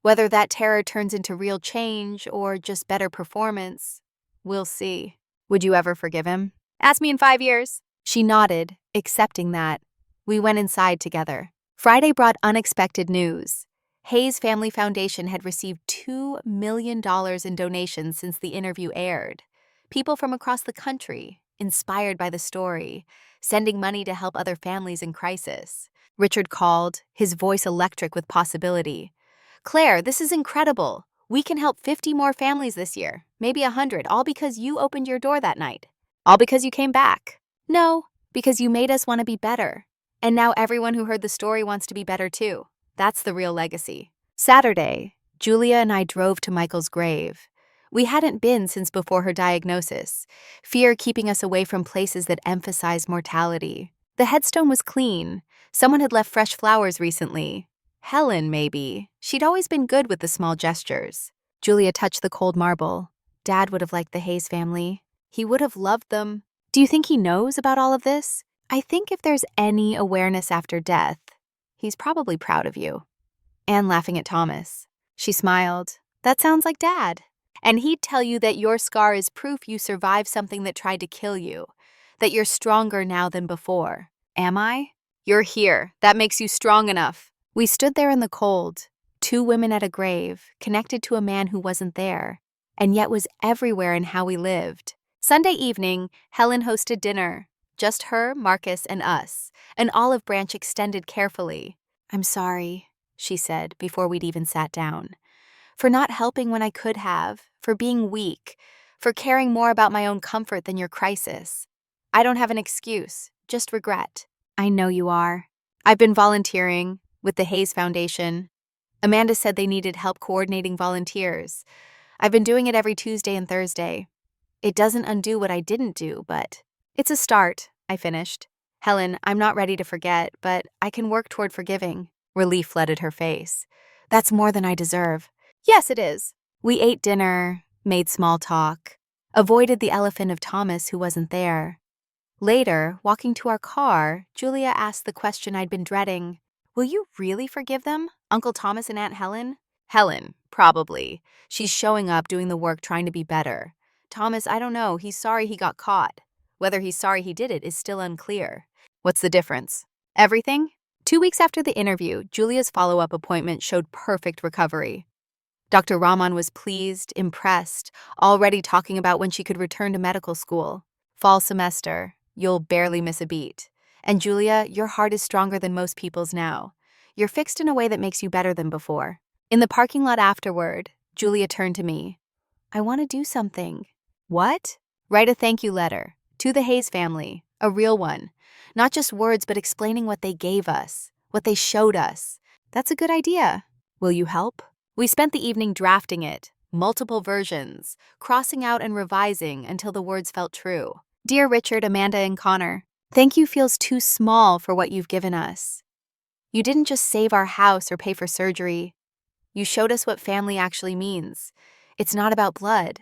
Whether that terror turns into real change or just better performance, we'll see. Would you ever forgive him? Ask me in 5 years. She nodded, accepting that. We went inside together. Friday brought unexpected news. Hayes Family Foundation had received $2 million in donations since the interview aired. People from across the country, inspired by the story, sending money to help other families in crisis. Richard called, his voice electric with possibility. Claire, this is incredible. We can help 50 more families this year, maybe 100, all because you opened your door that night. All because you came back. No, because you made us want to be better. And now everyone who heard the story wants to be better too. That's the real legacy. Saturday, Julia and I drove to Michael's grave. We hadn't been since before her diagnosis, fear keeping us away from places that emphasized mortality. The headstone was clean. Someone had left fresh flowers recently. Helen, maybe. She'd always been good with the small gestures. Julia touched the cold marble. Dad would have liked the Hayes family. He would have loved them. Do you think he knows about all of this? I think if there's any awareness after death, he's probably proud of you. Anne laughing at Thomas. She smiled. That sounds like Dad. And he'd tell you that your scar is proof you survived something that tried to kill you, that you're stronger now than before. Am I? You're here. That makes you strong enough. We stood there in the cold, 2 women at a grave, connected to a man who wasn't there, and yet was everywhere in how we lived. Sunday evening, Helen hosted dinner. Just her, Marcus, and us, an olive branch extended carefully. I'm sorry, she said before we'd even sat down. For not helping when I could have, for being weak, for caring more about my own comfort than your crisis. I don't have an excuse, just regret. I know you are. I've been volunteering with the Hayes Foundation. Amanda said they needed help coordinating volunteers. I've been doing it every Tuesday and Thursday. It doesn't undo what I didn't do, but it's a start, I finished. Helen, I'm not ready to forget, but I can work toward forgiving. Relief flooded her face. That's more than I deserve. Yes, it is. We ate dinner, made small talk, avoided the elephant of Thomas who wasn't there. Later, walking to our car, Julia asked the question I'd been dreading. Will you really forgive them, Uncle Thomas and Aunt Helen? Helen, probably. She's showing up, doing the work, trying to be better. Thomas, I don't know. He's sorry he got caught. Whether he's sorry he did it is still unclear. What's the difference? Everything? 2 weeks after the interview, Julia's follow-up appointment showed perfect recovery. Dr. Rahman was pleased, impressed, already talking about when she could return to medical school. Fall semester. You'll barely miss a beat. And Julia, your heart is stronger than most people's now. You're fixed in a way that makes you better than before. In the parking lot afterward, Julia turned to me. I want to do something. What? Write a thank you letter. To the Hayes family. A real one. Not just words, but explaining what they gave us. What they showed us. That's a good idea. Will you help? We spent the evening drafting it. Multiple versions. Crossing out and revising until the words felt true. Dear Richard, Amanda, and Connor, thank you feels too small for what you've given us. You didn't just save our house or pay for surgery. You showed us what family actually means. It's not about blood.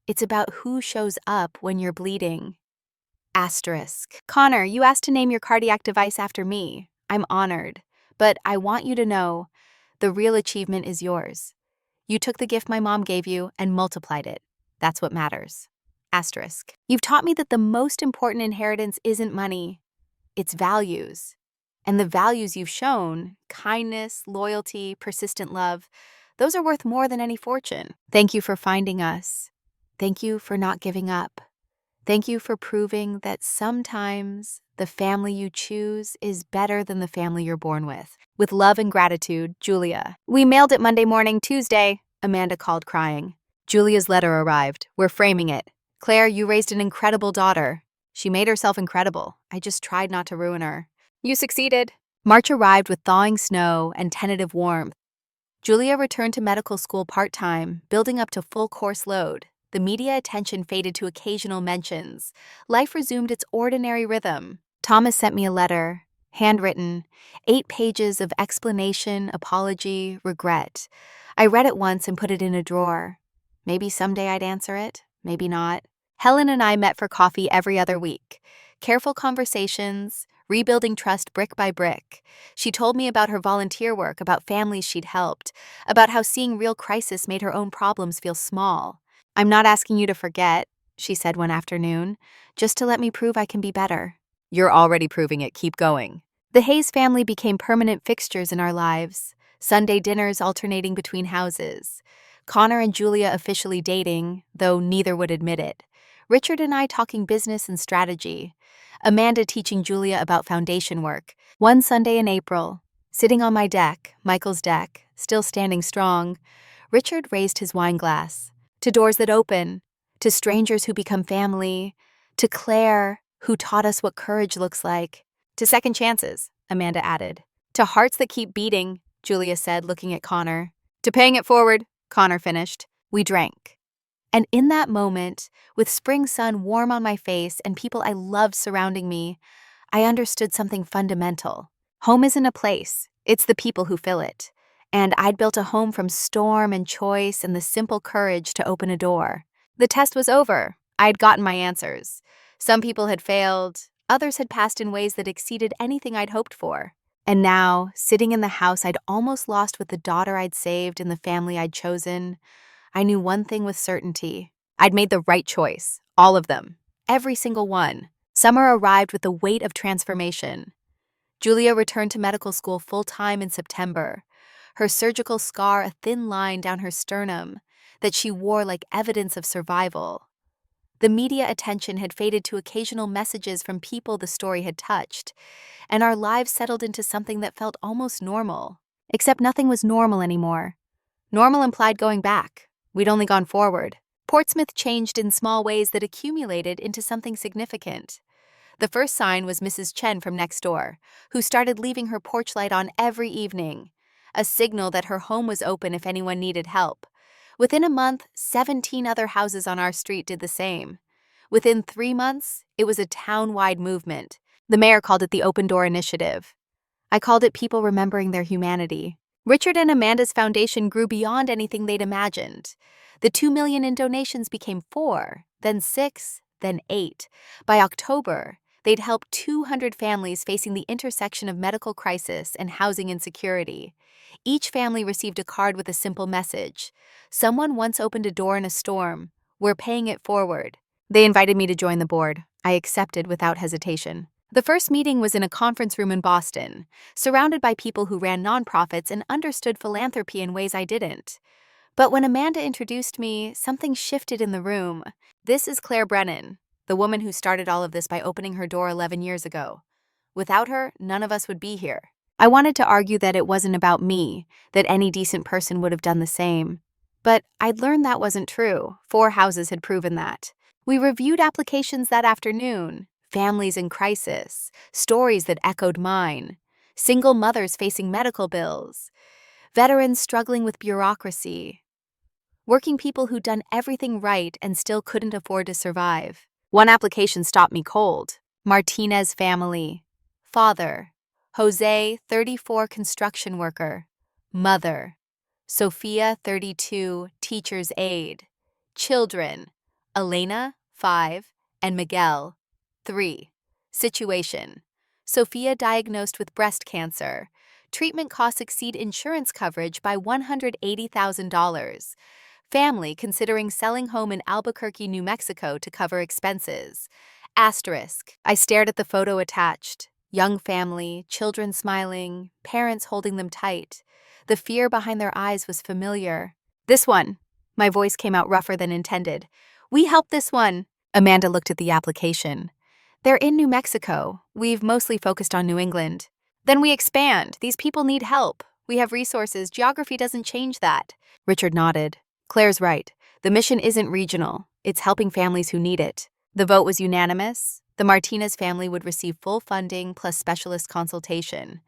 It's about who shows up when you're bleeding. Asterisk. Connor, you asked to name your cardiac device after me. I'm honored. But I want you to know, the real achievement is yours. You took the gift my mom gave you and multiplied it. That's what matters. Asterisk. You've taught me that the most important inheritance isn't money, it's values. And the values you've shown, kindness, loyalty, persistent love, those are worth more than any fortune. Thank you for finding us. Thank you for not giving up. Thank you for proving that sometimes the family you choose is better than the family you're born with. With love and gratitude, Julia. We mailed it Monday morning, Tuesday, Amanda called crying. Julia's letter arrived. We're framing it. Claire, you raised an incredible daughter. She made herself incredible. I just tried not to ruin her. You succeeded. March arrived with thawing snow and tentative warmth. Julia returned to medical school part-time, building up to full course load. The media attention faded to occasional mentions. Life resumed its ordinary rhythm. Thomas sent me a letter, handwritten, 8 pages of explanation, apology, regret. I read it once and put it in a drawer. Maybe someday I'd answer it. Maybe not. Helen and I met for coffee every other week. Careful conversations, rebuilding trust brick by brick. She told me about her volunteer work, about families she'd helped, about how seeing real crisis made her own problems feel small. I'm not asking you to forget, she said one afternoon, just to let me prove I can be better. You're already proving it. Keep going. The Hayes family became permanent fixtures in our lives. Sunday dinners alternating between houses. Connor and Julia officially dating, though neither would admit it. Richard and I talking business and strategy. Amanda teaching Julia about foundation work. One Sunday in April, sitting on my deck, Michael's deck, still standing strong, Richard raised his wine glass. To doors that open, to strangers who become family, to Claire, who taught us what courage looks like, to second chances, Amanda added. To hearts that keep beating, Julia said, looking at Connor. To paying it forward, Connor finished. We drank. And in that moment, with spring sun warm on my face and people I loved surrounding me, I understood something fundamental. Home isn't a place, it's the people who fill it. And I'd built a home from storm and choice and the simple courage to open a door. The test was over. I'd gotten my answers. Some people had failed, others had passed in ways that exceeded anything I'd hoped for. And now, sitting in the house I'd almost lost with the daughter I'd saved and the family I'd chosen, I knew one thing with certainty. I'd made the right choice. All of them. Every single one. Summer arrived with the weight of transformation. Julia returned to medical school full-time in September. Her surgical scar a thin line down her sternum that she wore like evidence of survival. The media attention had faded to occasional messages from people the story had touched, and our lives settled into something that felt almost normal. Except nothing was normal anymore. Normal implied going back. We'd only gone forward. Portsmouth changed in small ways that accumulated into something significant. The first sign was Mrs. Chen from next door, who started leaving her porch light on every evening, a signal that her home was open if anyone needed help. Within a month, 17 other houses on our street did the same. Within 3 months, it was a town-wide movement. The mayor called it the Open Door Initiative. I called it people remembering their humanity. Richard and Amanda's foundation grew beyond anything they'd imagined. The 2 million in donations became 4, then 6, then 8. By October, they'd helped 200 families facing the intersection of medical crisis and housing insecurity. Each family received a card with a simple message. Someone once opened a door in a storm. We're paying it forward. They invited me to join the board. I accepted without hesitation. The first meeting was in a conference room in Boston, surrounded by people who ran nonprofits and understood philanthropy in ways I didn't. But when Amanda introduced me, something shifted in the room. This is Claire Brennan, the woman who started all of this by opening her door 11 years ago. Without her, none of us would be here. I wanted to argue that it wasn't about me, that any decent person would have done the same. But I'd learned that wasn't true. 4 houses had proven that. We reviewed applications that afternoon. Families in crisis, stories that echoed mine, single mothers facing medical bills, veterans struggling with bureaucracy, working people who'd done everything right and still couldn't afford to survive. One application stopped me cold. Martinez family. Father, Jose, 34, construction worker. Mother, Sophia, 32, teacher's aide. Children, Elena, 5, and Miguel, 3. Situation. Sophia diagnosed with breast cancer. Treatment costs exceed insurance coverage by $180,000. Family considering selling home in Albuquerque, New Mexico to cover expenses. Asterisk. I stared at the photo attached. Young family, children smiling, parents holding them tight. The fear behind their eyes was familiar. This one. My voice came out rougher than intended. We helped this one. Amanda looked at the application. They're in New Mexico. We've mostly focused on New England. Then we expand. These people need help. We have resources. Geography doesn't change that. Richard nodded. Claire's right. The mission isn't regional. It's helping families who need it. The vote was unanimous. The Martinez family would receive full funding plus specialist consultation.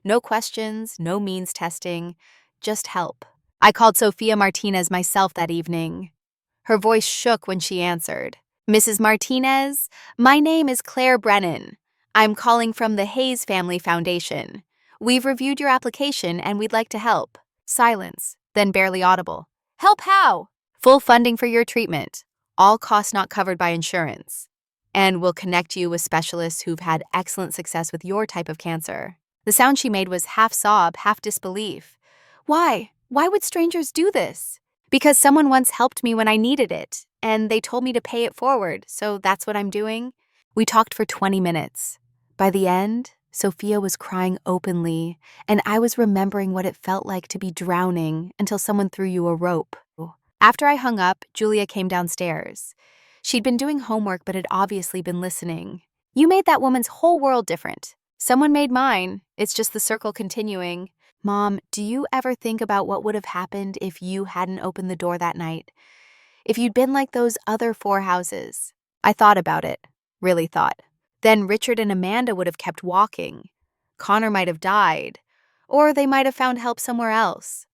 No questions, no means testing, just help. I called Sophia Martinez myself that evening. Her voice shook when she answered. Mrs. Martinez, my name is Claire Brennan. I'm calling from the Hayes Family Foundation. We've reviewed your application and we'd like to help. Silence, then barely audible. Help how? Full funding for your treatment. All costs not covered by insurance. And we'll connect you with specialists who've had excellent success with your type of cancer. The sound she made was half sob, half disbelief. Why? Why would strangers do this? Because someone once helped me when I needed it, and they told me to pay it forward, so that's what I'm doing. We talked for 20 minutes. By the end, Sophia was crying openly, and I was remembering what it felt like to be drowning until someone threw you a rope. After I hung up, Julia came downstairs. She'd been doing homework but had obviously been listening. You made that woman's whole world different. Someone made mine. It's just the circle continuing. Mom, do you ever think about what would have happened if you hadn't opened the door that night? If you'd been like those other 4 houses? I thought about it. Really thought. Then Richard and Amanda would have kept walking. Connor might have died. Or they might have found help somewhere else.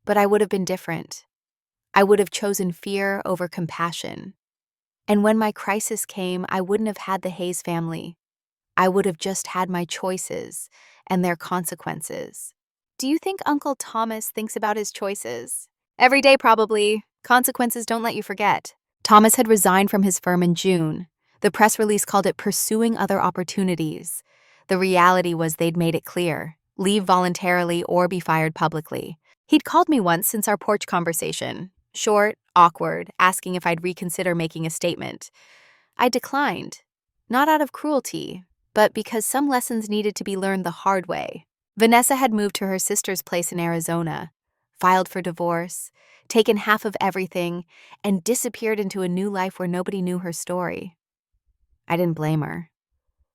But I would have been different. I would have chosen fear over compassion. And when my crisis came, I wouldn't have had the Hayes family. I would have just had my choices and their consequences. Do you think Uncle Thomas thinks about his choices? Every day, probably. Consequences don't let you forget. Thomas had resigned from his firm in June. The press release called it pursuing other opportunities. The reality was they'd made it clear. Leave voluntarily or be fired publicly. He'd called me once since our porch conversation. Short, awkward, asking if I'd reconsider making a statement. I declined. Not out of cruelty, but because some lessons needed to be learned the hard way. Vanessa had moved to her sister's place in Arizona, filed for divorce, taken half of everything, and disappeared into a new life where nobody knew her story. I didn't blame her.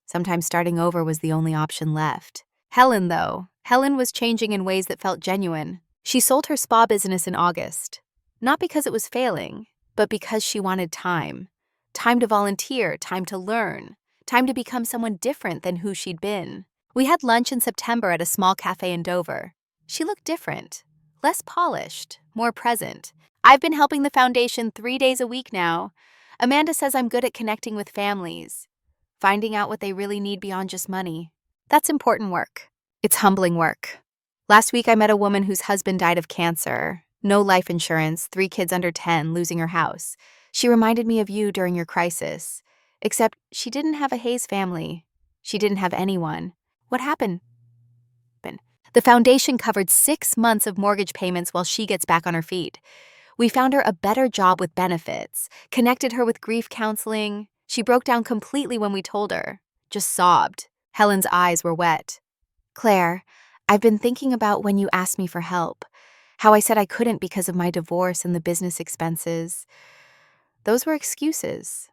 Sometimes starting over was the only option left. Helen, though. Helen was changing in ways that felt genuine. She sold her spa business in August. Not because it was failing, but because she wanted time. Time to volunteer, time to learn, Time to become someone different than who she'd been. We had lunch in September at a small cafe in Dover. She looked different, less polished, more present. I've been helping the foundation 3 days a week now. Amanda says I'm good at connecting with families, finding out what they really need beyond just money. That's important work. It's humbling work. Last week, I met a woman whose husband died of cancer. No life insurance, 3 kids under 10, losing her house. She reminded me of you during your crisis. Except she didn't have a Hayes family. She didn't have anyone. What happened? The foundation covered 6 months of mortgage payments while she gets back on her feet. We found her a better job with benefits, connected her with grief counseling. She broke down completely when we told her, just sobbed. Helen's eyes were wet. Claire, I've been thinking about when you asked me for help, how I said I couldn't because of my divorce and the business expenses. Those were excuses.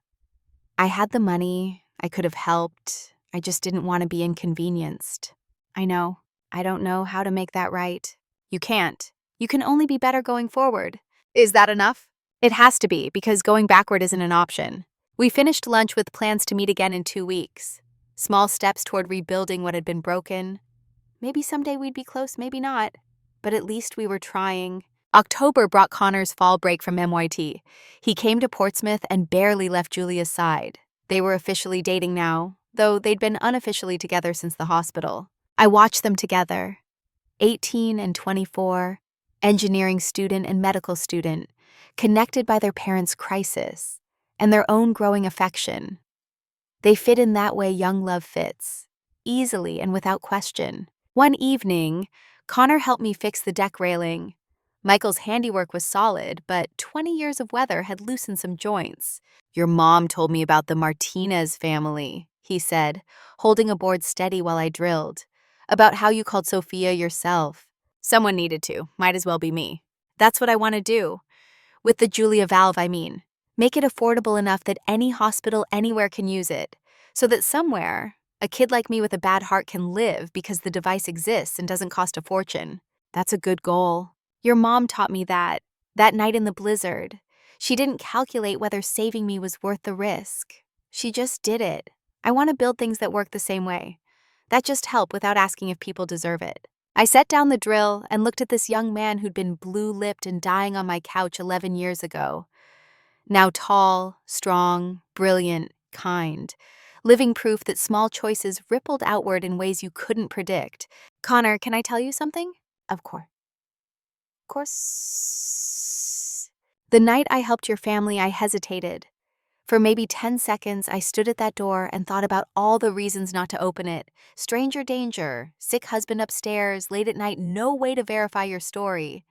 I had the money, I could have helped, I just didn't want to be inconvenienced. I know. I don't know how to make that right. You can't. You can only be better going forward. Is that enough? It has to be, because going backward isn't an option. We finished lunch with plans to meet again in 2 weeks. Small steps toward rebuilding what had been broken. Maybe someday we'd be close, maybe not. But at least we were trying. October brought Connor's fall break from NYT. He came to Portsmouth and barely left Julia's side. They were officially dating now, though they'd been unofficially together since the hospital. I watched them together, 18 and 24, engineering student and medical student, connected by their parents' crisis and their own growing affection. They fit in that way young love fits, easily and without question. One evening, Connor helped me fix the deck railing. Michael's handiwork was solid, but 20 years of weather had loosened some joints. Your mom told me about the Martinez family, he said, holding a board steady while I drilled. About how you called Sophia yourself. Someone needed to, might as well be me. That's what I want to do. With the Julia valve, I mean. Make it affordable enough that any hospital anywhere can use it, so that somewhere, a kid like me with a bad heart can live because the device exists and doesn't cost a fortune. That's a good goal. Your mom taught me that night in the blizzard. She didn't calculate whether saving me was worth the risk. She just did it. I want to build things that work the same way. That just help without asking if people deserve it. I set down the drill and looked at this young man who'd been blue-lipped and dying on my couch 11 years ago. Now tall, strong, brilliant, kind. Living proof that small choices rippled outward in ways you couldn't predict. Connor, can I tell you something? Of course. Of course. The night I helped your family, I hesitated. For maybe 10 seconds, I stood at that door and thought about all the reasons not to open it. Stranger danger, sick husband upstairs, late at night, no way to verify your story.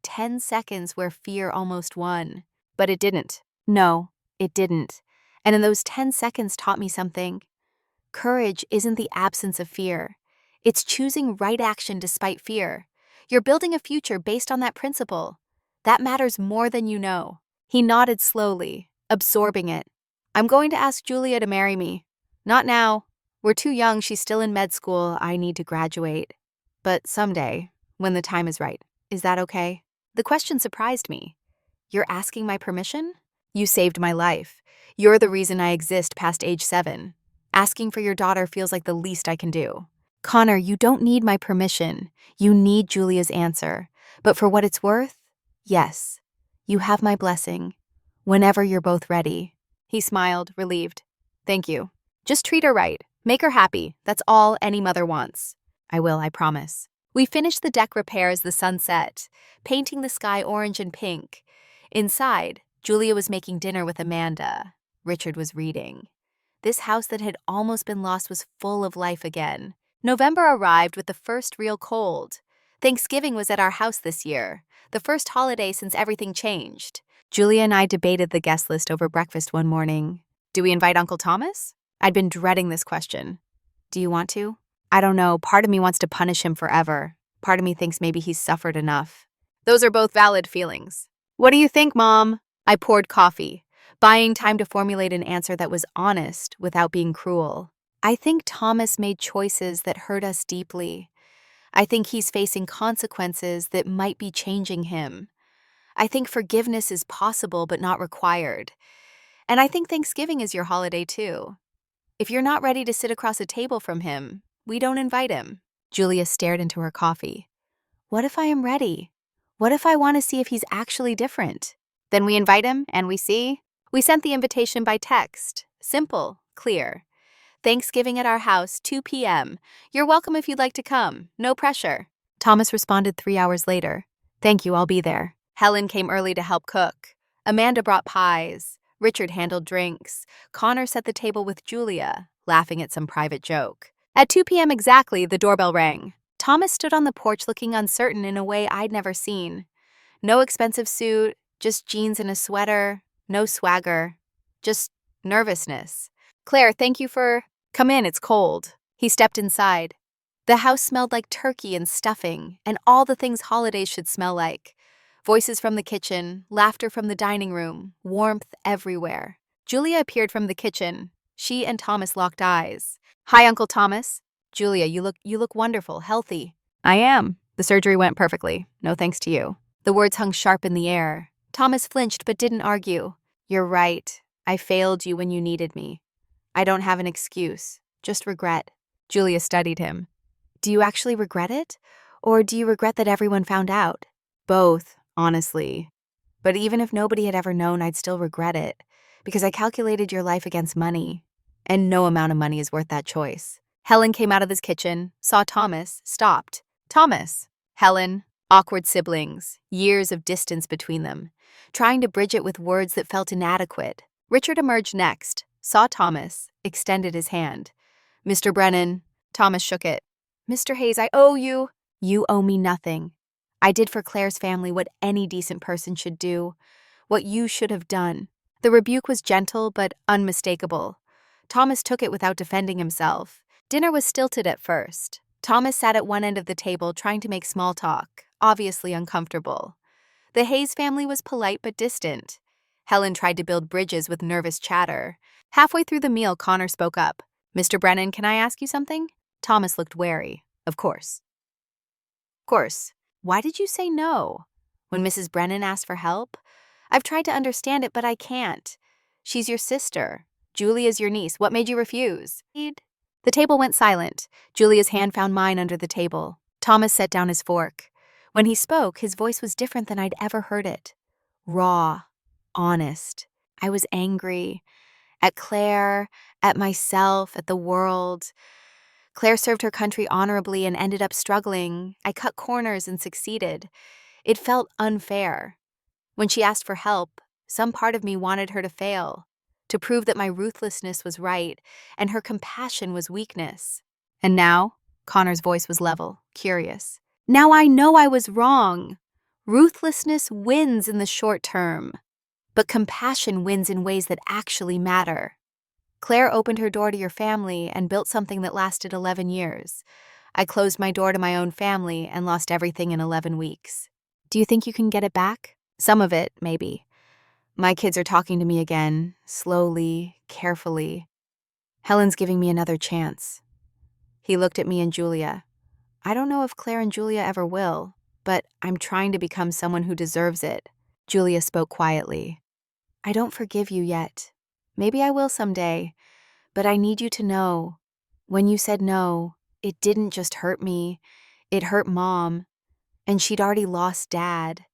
10 seconds where fear almost won. But it didn't. No, it didn't. And in those 10 seconds taught me something. Courage isn't the absence of fear. It's choosing right action despite fear. You're building a future based on that principle. That matters more than you know. He nodded slowly, absorbing it. I'm going to ask Julia to marry me. Not now. We're too young, she's still in med school, I need to graduate. But someday, when the time is right. Is that okay? The question surprised me. You're asking my permission? You saved my life. You're the reason I exist past age 7. Asking for your daughter feels like the least I can do. Connor, you don't need my permission. You need Julia's answer. But for what it's worth, yes. You have my blessing. Whenever you're both ready. He smiled, relieved. Thank you. Just treat her right. Make her happy. That's all any mother wants. I will, I promise. We finished the deck repair as the sun set, painting the sky orange and pink. Inside, Julia was making dinner with Amanda. Richard was reading. This house that had almost been lost was full of life again. November arrived with the first real cold. Thanksgiving was at our house this year, the first holiday since everything changed. Julia and I debated the guest list over breakfast one morning. Do we invite Uncle Thomas? I'd been dreading this question. Do you want to? I don't know, part of me wants to punish him forever. Part of me thinks maybe he's suffered enough. Those are both valid feelings. What do you think, Mom? I poured coffee, buying time to formulate an answer that was honest without being cruel. I think Thomas made choices that hurt us deeply. I think he's facing consequences that might be changing him. I think forgiveness is possible but not required. And I think Thanksgiving is your holiday too. If you're not ready to sit across a table from him, we don't invite him. Julia stared into her coffee. What if I am ready? What if I want to see if he's actually different? Then we invite him and we see. We sent the invitation by text. Simple, clear. Thanksgiving at our house, 2 p.m. You're welcome if you'd like to come. No pressure. Thomas responded 3 hours later. Thank you, I'll be there. Helen came early to help cook. Amanda brought pies. Richard handled drinks. Connor set the table with Julia, laughing at some private joke. At 2 p.m. exactly, the doorbell rang. Thomas stood on the porch looking uncertain in a way I'd never seen. No expensive suit, just jeans and a sweater, no swagger, just nervousness. Claire, thank you for… Come in, it's cold. He stepped inside. The house smelled like turkey and stuffing, and all the things holidays should smell like. Voices from the kitchen, laughter from the dining room, warmth everywhere. Julia appeared from the kitchen. She and Thomas locked eyes. Hi, Uncle Thomas. Julia, you look wonderful, healthy. I am. The surgery went perfectly. No thanks to you. The words hung sharp in the air. Thomas flinched but didn't argue. You're right. I failed you when you needed me. I don't have an excuse, just regret. Julia studied him. Do you actually regret it? Or do you regret that everyone found out? Both, honestly. But even if nobody had ever known, I'd still regret it. Because I calculated your life against money. And no amount of money is worth that choice. Helen came out of his kitchen, saw Thomas, stopped. Thomas. Helen. Awkward siblings. Years of distance between them. Trying to bridge it with words that felt inadequate. Richard emerged next, saw Thomas, extended his hand. Mr. Brennan. Thomas shook it. Mr. Hayes, I owe you. You owe me nothing. I did for Claire's family what any decent person should do. What you should have done. The rebuke was gentle but unmistakable. Thomas took it without defending himself. Dinner was stilted at first. Thomas sat at one end of the table trying to make small talk, obviously uncomfortable. The Hayes family was polite but distant. Helen tried to build bridges with nervous chatter. Halfway through the meal, Connor spoke up. Mr. Brennan, can I ask you something? Thomas looked wary. Of course. Of course. Why did you say no? When Mrs. Brennan asked for help? I've tried to understand it, but I can't. She's your sister. Julia's your niece. What made you refuse? The table went silent. Julia's hand found mine under the table. Thomas set down his fork. When he spoke, his voice was different than I'd ever heard it. Raw. Honest. I was angry. At Claire, at myself, at the world. Claire served her country honorably and ended up struggling. I cut corners and succeeded. It felt unfair. When she asked for help, some part of me wanted her to fail, to prove that my ruthlessness was right and her compassion was weakness. And now, Connor's voice was level, curious. Now I know I was wrong. Ruthlessness wins in the short term, but compassion wins in ways that actually matter. Claire opened her door to your family and built something that lasted 11 years. I closed my door to my own family and lost everything in 11 weeks. Do you think you can get it back? Some of it, maybe. My kids are talking to me again, slowly, carefully. Helen's giving me another chance. He looked at me and Julia. I don't know if Claire and Julia ever will, but I'm trying to become someone who deserves it. Julia spoke quietly. I don't forgive you yet. Maybe I will someday, but I need you to know, when you said no, it didn't just hurt me, it hurt Mom, and she'd already lost Dad.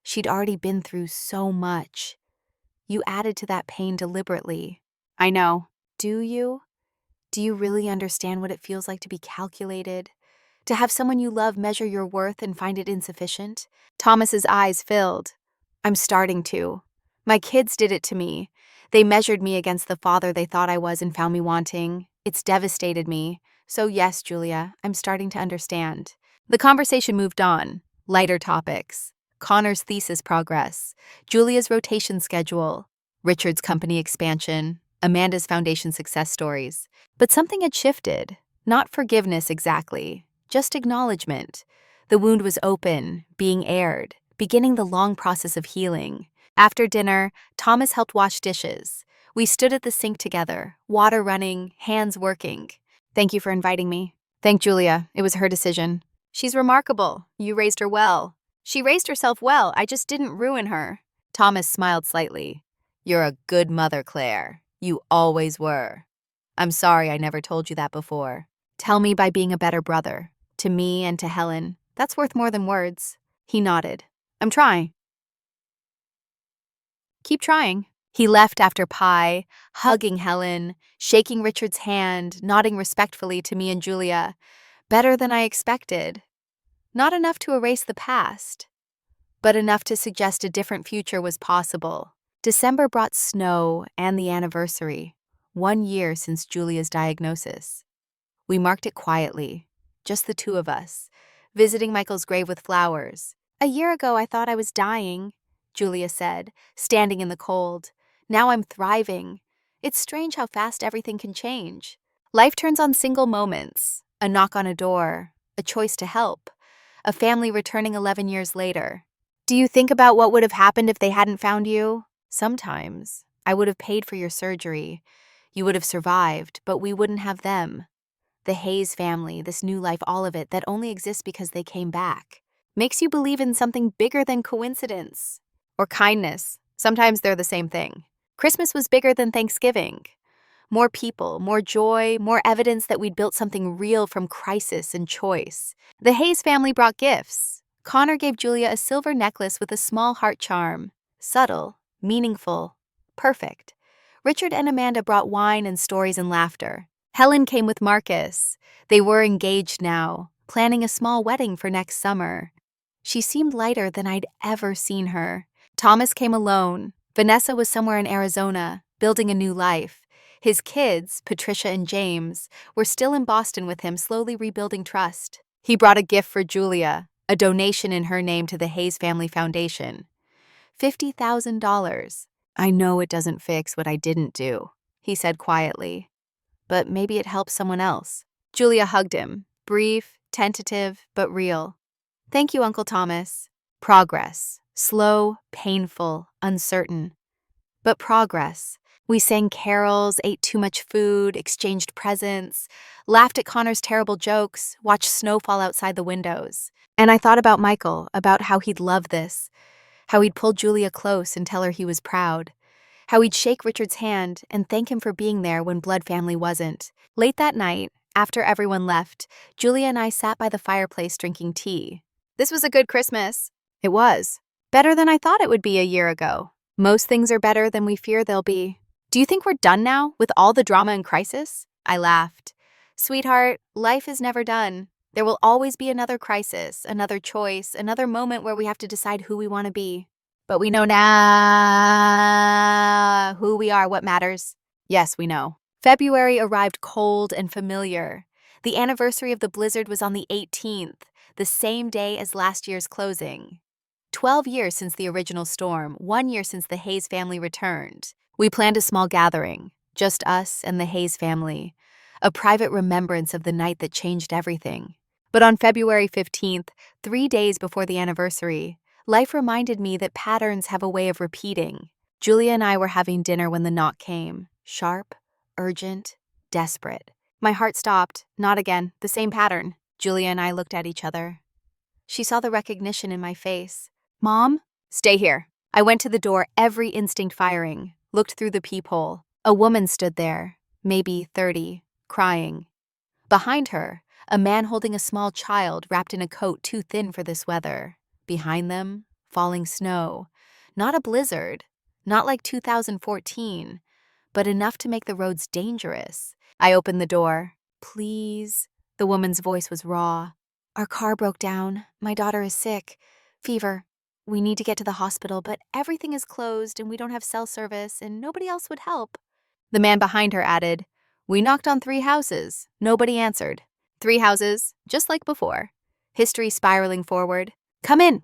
She'd already been through so much. You added to that pain deliberately. I know. Do you? Do you really understand what it feels like to be calculated? To have someone you love measure your worth and find it insufficient? Thomas's eyes filled. I'm starting to. My kids did it to me. They measured me against the father they thought I was and found me wanting. It's devastated me. So yes, Julia, I'm starting to understand. The conversation moved on. Lighter topics. Connor's thesis progress. Julia's rotation schedule. Richard's company expansion. Amanda's foundation success stories. But something had shifted. Not forgiveness exactly. Just acknowledgement. The wound was open, being aired, beginning the long process of healing. After dinner, Thomas helped wash dishes. We stood at the sink together, water running, hands working. Thank you for inviting me. Thank Julia. It was her decision. She's remarkable. You raised her well. She raised herself well. I just didn't ruin her. Thomas smiled slightly. You're a good mother, Claire. You always were. I'm sorry I never told you that before. Tell me by being a better brother. To me and to Helen. That's worth more than words. He nodded. I'm trying. Keep trying. He left after pie, hugging Helen, shaking Richard's hand, nodding respectfully to me and Julia. Better than I expected. Not enough to erase the past, but enough to suggest a different future was possible. December brought snow and the anniversary, 1 year since Julia's diagnosis. We marked it quietly, just the two of us, visiting Michael's grave with flowers. A year ago, I thought I was dying, Julia said, standing in the cold. Now I'm thriving. It's strange how fast everything can change. Life turns on single moments, a knock on a door, a choice to help, a family returning 11 years later. Do you think about what would have happened if they hadn't found you? Sometimes. I would have paid for your surgery. You would have survived, but we wouldn't have them. The Hayes family, this new life, all of it, that only exists because they came back. Makes you believe in something bigger than coincidence. Or kindness. Sometimes they're the same thing. Christmas was bigger than Thanksgiving. More people, more joy, more evidence that we'd built something real from crisis and choice. The Hayes family brought gifts. Connor gave Julia a silver necklace with a small heart charm. Subtle, meaningful, perfect. Richard and Amanda brought wine and stories and laughter. Helen came with Marcus. They were engaged now, planning a small wedding for next summer. She seemed lighter than I'd ever seen her. Thomas came alone. Vanessa was somewhere in Arizona, building a new life. His kids, Patricia and James, were still in Boston with him, slowly rebuilding trust. He brought a gift for Julia, a donation in her name to the Hayes Family Foundation. $50,000. I know it doesn't fix what I didn't do, he said quietly. But maybe it helps someone else. Julia hugged him, brief, tentative, but real. Thank you, Uncle Thomas. Progress. Slow, painful, uncertain. But progress. We sang carols, ate too much food, exchanged presents, laughed at Connor's terrible jokes, watched snow fall outside the windows. And I thought about Michael, about how he'd love this, how he'd pull Julia close and tell her he was proud, how he'd shake Richard's hand and thank him for being there when blood family wasn't. Late that night, after everyone left, Julia and I sat by the fireplace drinking tea. This was a good Christmas. It was. Better than I thought it would be a year ago. Most things are better than we fear they'll be. Do you think we're done now with all the drama and crisis? I laughed. Sweetheart, life is never done. There will always be another crisis, another choice, another moment where we have to decide who we want to be. But we know now who we are, what matters. Yes, we know. February arrived cold and familiar. The anniversary of the blizzard was on the 18th, the same day as last year's closing. 12 years since the original storm, 1 year since the Hayes family returned. We planned a small gathering, just us and the Hayes family, a private remembrance of the night that changed everything. But on February 15th, 3 days before the anniversary, life reminded me that patterns have a way of repeating. Julia and I were having dinner when the knock came, sharp, urgent, desperate. My heart stopped. Not again, the same pattern. Julia and I looked at each other. She saw the recognition in my face. Mom? Stay here. I went to the door, every instinct firing, looked through the peephole. A woman stood there, maybe 30, crying. Behind her, a man holding a small child wrapped in a coat too thin for this weather. Behind them, falling snow. Not a blizzard, not like 2014, but enough to make the roads dangerous. I opened the door. Please. The woman's voice was raw. Our car broke down. My daughter is sick. Fever. We need to get to the hospital, but everything is closed and we don't have cell service and nobody else would help. The man behind her added, We knocked on 3 houses. Nobody answered. 3 houses, just like before. History spiraling forward. Come in.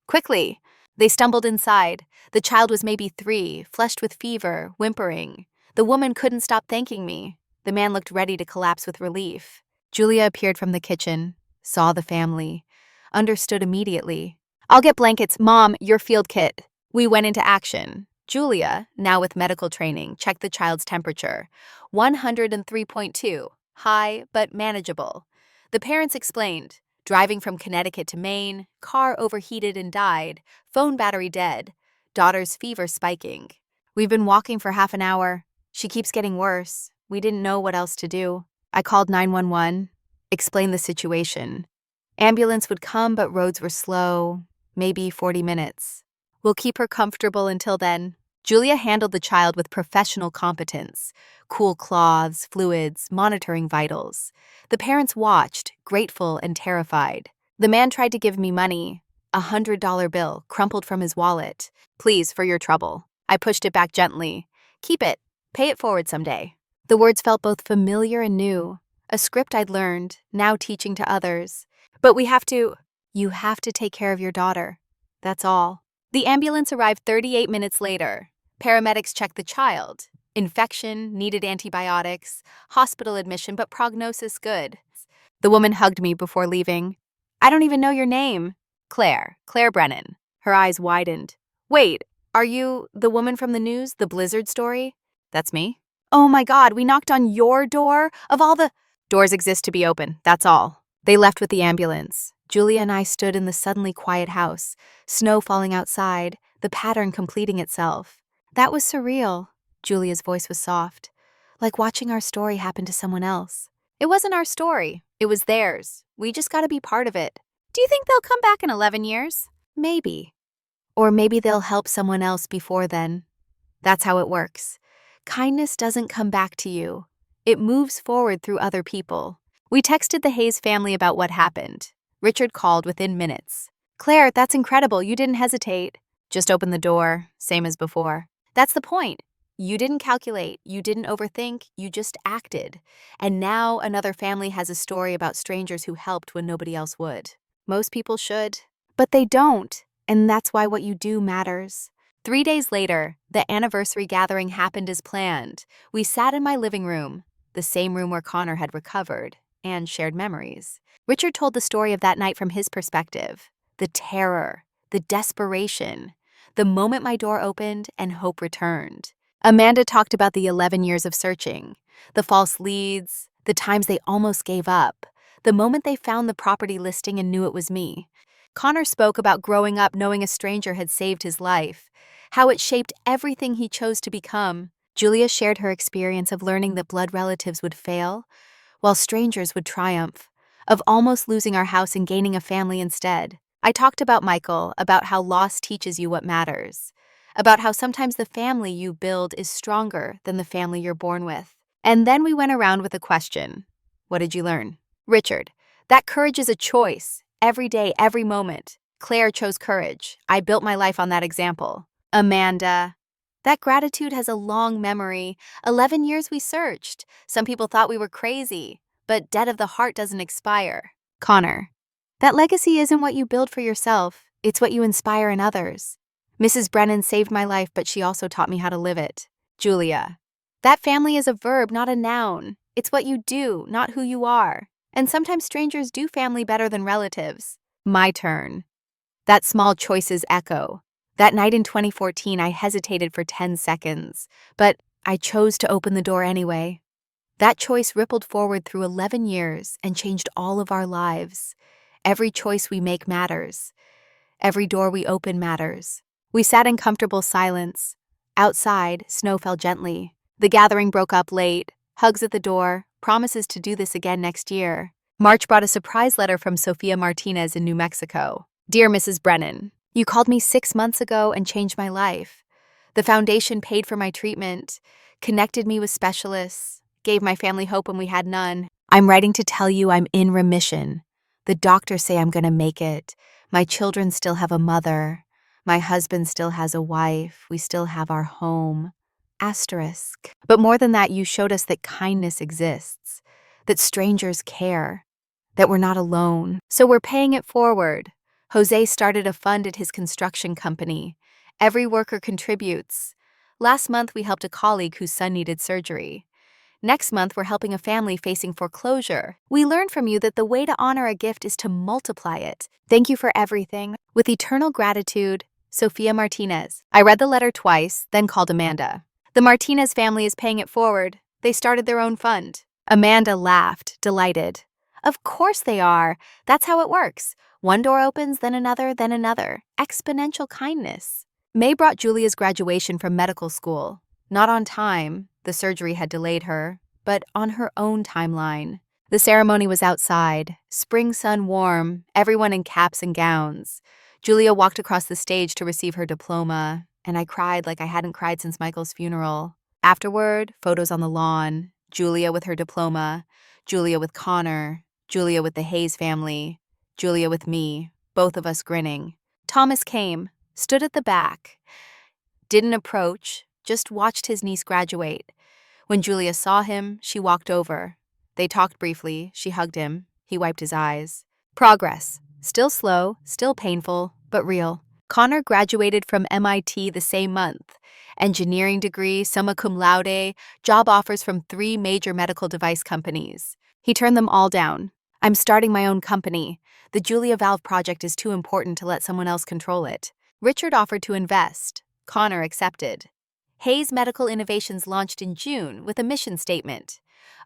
Quickly. They stumbled inside. The child was maybe 3, flushed with fever, whimpering. The woman couldn't stop thanking me. The man looked ready to collapse with relief. Julia appeared from the kitchen, saw the family, understood immediately. I'll get blankets. Mom, your field kit. We went into action. Julia, now with medical training, checked the child's temperature. 103.2, high but manageable. The parents explained. Driving from Connecticut to Maine, car overheated and died, phone battery dead, daughter's fever spiking. We've been walking for half an hour. She keeps getting worse. We didn't know what else to do. I called 911, explained the situation. Ambulance would come, but roads were slow, maybe 40 minutes. We'll keep her comfortable until then. Julia handled the child with professional competence. Cool cloths, fluids, monitoring vitals. The parents watched, grateful and terrified. The man tried to give me money, a $100 bill crumpled from his wallet. Please, for your trouble. I pushed it back gently. Keep it. Pay it forward someday. The words felt both familiar and new. A script I'd learned, now teaching to others. But you have to take care of your daughter. That's all. The ambulance arrived 38 minutes later. Paramedics checked the child. Infection, needed antibiotics, hospital admission, but prognosis good. The woman hugged me before leaving. I don't even know your name. Claire Brennan. Her eyes widened. Wait, are you the woman from the news, the blizzard story? That's me. Oh my God, we knocked on your door? Of all the doors exist to be open, that's all. They left with the ambulance. Julia and I stood in the suddenly quiet house, snow falling outside, the pattern completing itself. That was surreal. Julia's voice was soft, like watching our story happen to someone else. It wasn't our story, it was theirs. We just gotta be part of it. Do you think they'll come back in 11 years? Maybe. Or maybe they'll help someone else before then. That's how it works. Kindness doesn't come back to you. It moves forward through other people. We texted the Hayes family about what happened. Richard called within minutes. Claire, that's incredible. You didn't hesitate. Just open the door, same as before. That's the point. You didn't calculate, you didn't overthink, you just acted. And now another family has a story about strangers who helped when nobody else would. Most people should, but they don't. And that's why what you do matters. 3 days later, the anniversary gathering happened as planned. We sat in my living room, the same room where Connor had recovered, and shared memories. Richard told the story of that night from his perspective. The terror, the desperation, the moment my door opened and hope returned. Amanda talked about the 11 years of searching, the false leads, the times they almost gave up, the moment they found the property listing and knew it was me. Connor spoke about growing up knowing a stranger had saved his life, how it shaped everything he chose to become. Julia shared her experience of learning that blood relatives would fail, while strangers would triumph, of almost losing our house and gaining a family instead. I talked about Michael, about how loss teaches you what matters, about how sometimes the family you build is stronger than the family you're born with. And then we went around with a question. What did you learn? Richard, that courage is a choice, every day, every moment. Claire chose courage. I built my life on that example. Amanda, that gratitude has a long memory. 11 years we searched. Some people thought we were crazy, but debt of the heart doesn't expire. Connor, that legacy isn't what you build for yourself, it's what you inspire in others. Mrs. Brennan saved my life, but she also taught me how to live it. Julia, that family is a verb, not a noun. It's what you do, not who you are. And sometimes strangers do family better than relatives. My turn. That small choices echo. That night in 2014, I hesitated for 10 seconds, but I chose to open the door anyway. That choice rippled forward through 11 years and changed all of our lives. Every choice we make matters. Every door we open matters. We sat in comfortable silence. Outside, snow fell gently. The gathering broke up late. Hugs at the door, promises to do this again next year. March brought a surprise letter from Sofia Martinez in New Mexico. Dear Mrs. Brennan, you called me 6 months ago and changed my life. The foundation paid for my treatment, connected me with specialists, gave my family hope when we had none. I'm writing to tell you I'm in remission. The doctors say I'm gonna make it. My children still have a mother. My husband still has a wife. We still have our home. Asterisk. But more than that, you showed us that kindness exists, that strangers care, that we're not alone. So we're paying it forward. Jose started a fund at his construction company. Every worker contributes. Last month, we helped a colleague whose son needed surgery. Next month, we're helping a family facing foreclosure. We learned from you that the way to honor a gift is to multiply it. Thank you for everything. With eternal gratitude, Sofia Martinez. I read the letter twice, then called Amanda. The Martinez family is paying it forward. They started their own fund. Amanda laughed, delighted. Of course they are. That's how it works. One door opens, then another, then another. Exponential kindness. May brought Julia's graduation from medical school. Not on time, The surgery had delayed her, but on her own timeline. The ceremony was outside, spring sun warm, everyone in caps and gowns. Julia walked across the stage to receive her diploma, and I cried like I hadn't cried since Michael's funeral. Afterward, photos on the lawn, Julia with her diploma, Julia with Connor, Julia with the Hayes family, Julia with me, both of us grinning. Thomas came, stood at the back, didn't approach, just watched his niece graduate. When Julia saw him, she walked over. They talked briefly, she hugged him, he wiped his eyes. Progress. Still slow, still painful, but real. Connor graduated from MIT the same month. Engineering degree, summa cum laude, job offers from 3 major medical device companies. He turned them all down. I'm starting my own company. The Julia Valve project is too important to let someone else control it. Richard offered to invest. Connor accepted. Hayes Medical Innovations launched in June with a mission statement: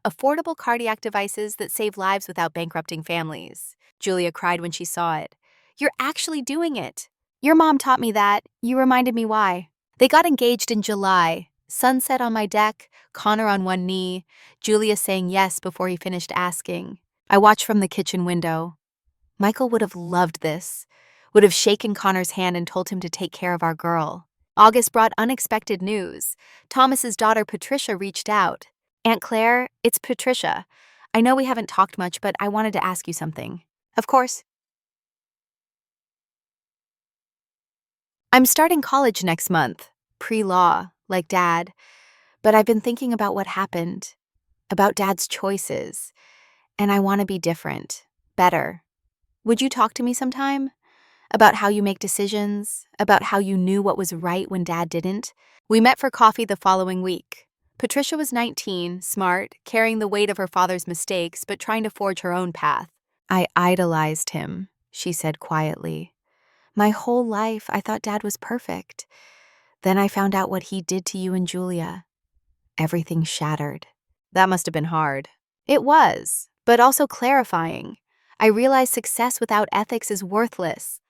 affordable cardiac devices that save lives without bankrupting families. Julia cried when she saw it. You're actually doing it. Your mom taught me that. You reminded me why. They got engaged in July. Sunset on my deck, Connor on one knee, Julia saying yes before he finished asking. I watched from the kitchen window. Michael would have loved this, would have shaken Connor's hand and told him to take care of our girl. August brought unexpected news. Thomas's daughter Patricia reached out. Aunt Claire, it's Patricia. I know we haven't talked much, but I wanted to ask you something. Of course. I'm starting college next month, pre-law, like Dad. But I've been thinking about what happened, about Dad's choices, and I want to be different, better. Would you talk to me sometime? About how you make decisions, about how you knew what was right when Dad didn't? We met for coffee the following week. Patricia was 19, smart, carrying the weight of her father's mistakes, but trying to forge her own path. I idolized him, she said quietly. My whole life, I thought Dad was perfect. Then I found out what he did to you and Julia. Everything shattered. That must have been hard. It was, but also clarifying. I realized success without ethics is worthless.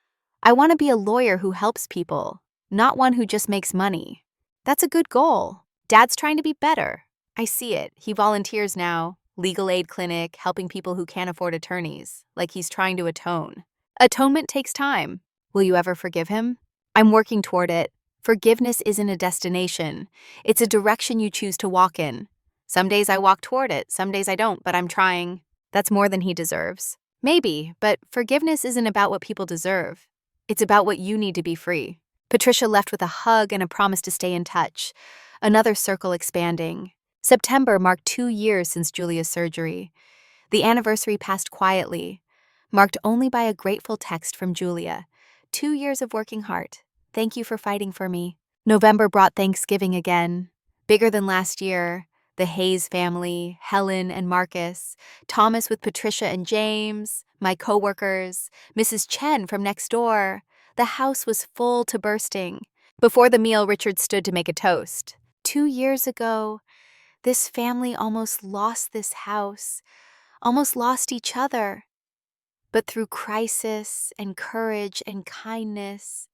I want to be a lawyer who helps people, not one who just makes money. That's a good goal. Dad's trying to be better. I see it. He volunteers now, legal aid clinic, helping people who can't afford attorneys, like he's trying to atone. Atonement takes time. Will you ever forgive him? I'm working toward it. Forgiveness isn't a destination. It's a direction you choose to walk in. Some days I walk toward it, some days I don't, but I'm trying. That's more than he deserves. Maybe, but forgiveness isn't about what people deserve. It's about what you need to be free. Patricia left with a hug and a promise to stay in touch. Another circle expanding. September marked 2 years since Julia's surgery. The anniversary passed quietly, marked only by a grateful text from Julia. 2 years of working hard. Thank you for fighting for me. November brought Thanksgiving again. Bigger than last year. The Hayes family, Helen and Marcus, Thomas with Patricia and James, my coworkers, Mrs. Chen from next door. The house was full to bursting. Before the meal, Richard stood to make a toast. 2 years ago, this family almost lost this house, almost lost each other. But through crisis and courage and kindness,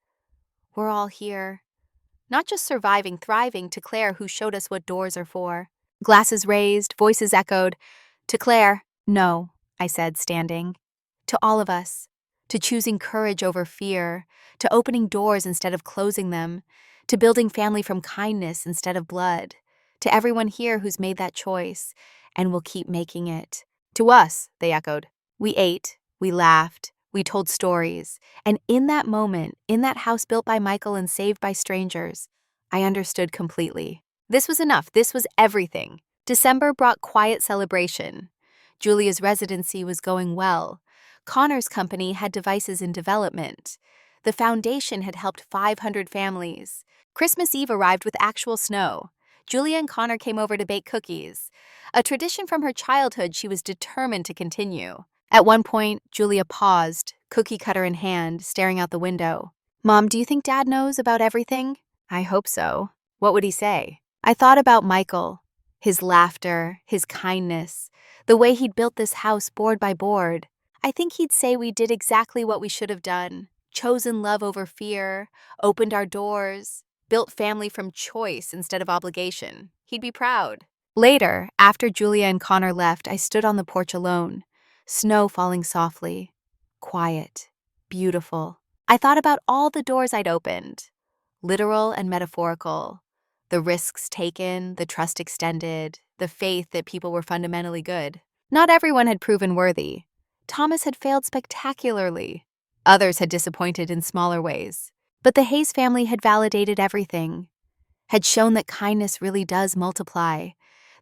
we're all here. Not just surviving, thriving, to Claire, who showed us what doors are for. Glasses raised, voices echoed. To Claire, no, I said, standing. To all of us. To choosing courage over fear. To opening doors instead of closing them. To building family from kindness instead of blood. To everyone here who's made that choice and will keep making it. To us, they echoed. We ate, we laughed, we told stories. And in that moment, in that house built by Michael and saved by strangers, I understood completely. This was enough. This was everything. December brought quiet celebration. Julia's residency was going well. Connor's company had devices in development. The foundation had helped 500 families. Christmas Eve arrived with actual snow. Julia and Connor came over to bake cookies. A tradition from her childhood she was determined to continue. At one point, Julia paused, cookie cutter in hand, staring out the window. Mom, do you think Dad knows about everything? I hope so. What would he say? I thought about Michael, his laughter, his kindness, the way he'd built this house board by board. I think he'd say we did exactly what we should have done, chosen love over fear, opened our doors. built family from choice instead of obligation. He'd be proud. Later, after Julia and Connor left, I stood on the porch alone, snow falling softly. Quiet. Beautiful. I thought about all the doors I'd opened, literal and metaphorical. The risks taken, the trust extended, the faith that people were fundamentally good. Not everyone had proven worthy. Thomas had failed spectacularly. Others had disappointed in smaller ways. But the Hayes family had validated everything, had shown that kindness really does multiply,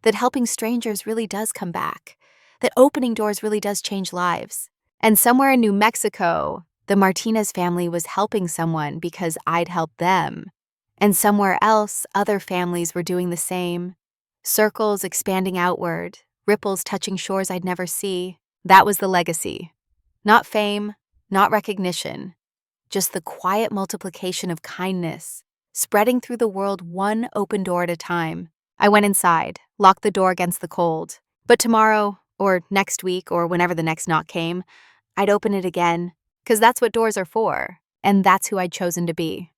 that helping strangers really does come back, that opening doors really does change lives. And somewhere in New Mexico, the Martinez family was helping someone because I'd helped them. And somewhere else, other families were doing the same. Circles expanding outward, ripples touching shores I'd never see. That was the legacy. Not fame, not recognition, just the quiet multiplication of kindness, spreading through the world one open door at a time. I went inside, locked the door against the cold. But tomorrow, or next week, or whenever the next knock came, I'd open it again, 'cause that's what doors are for, and that's who I'd chosen to be.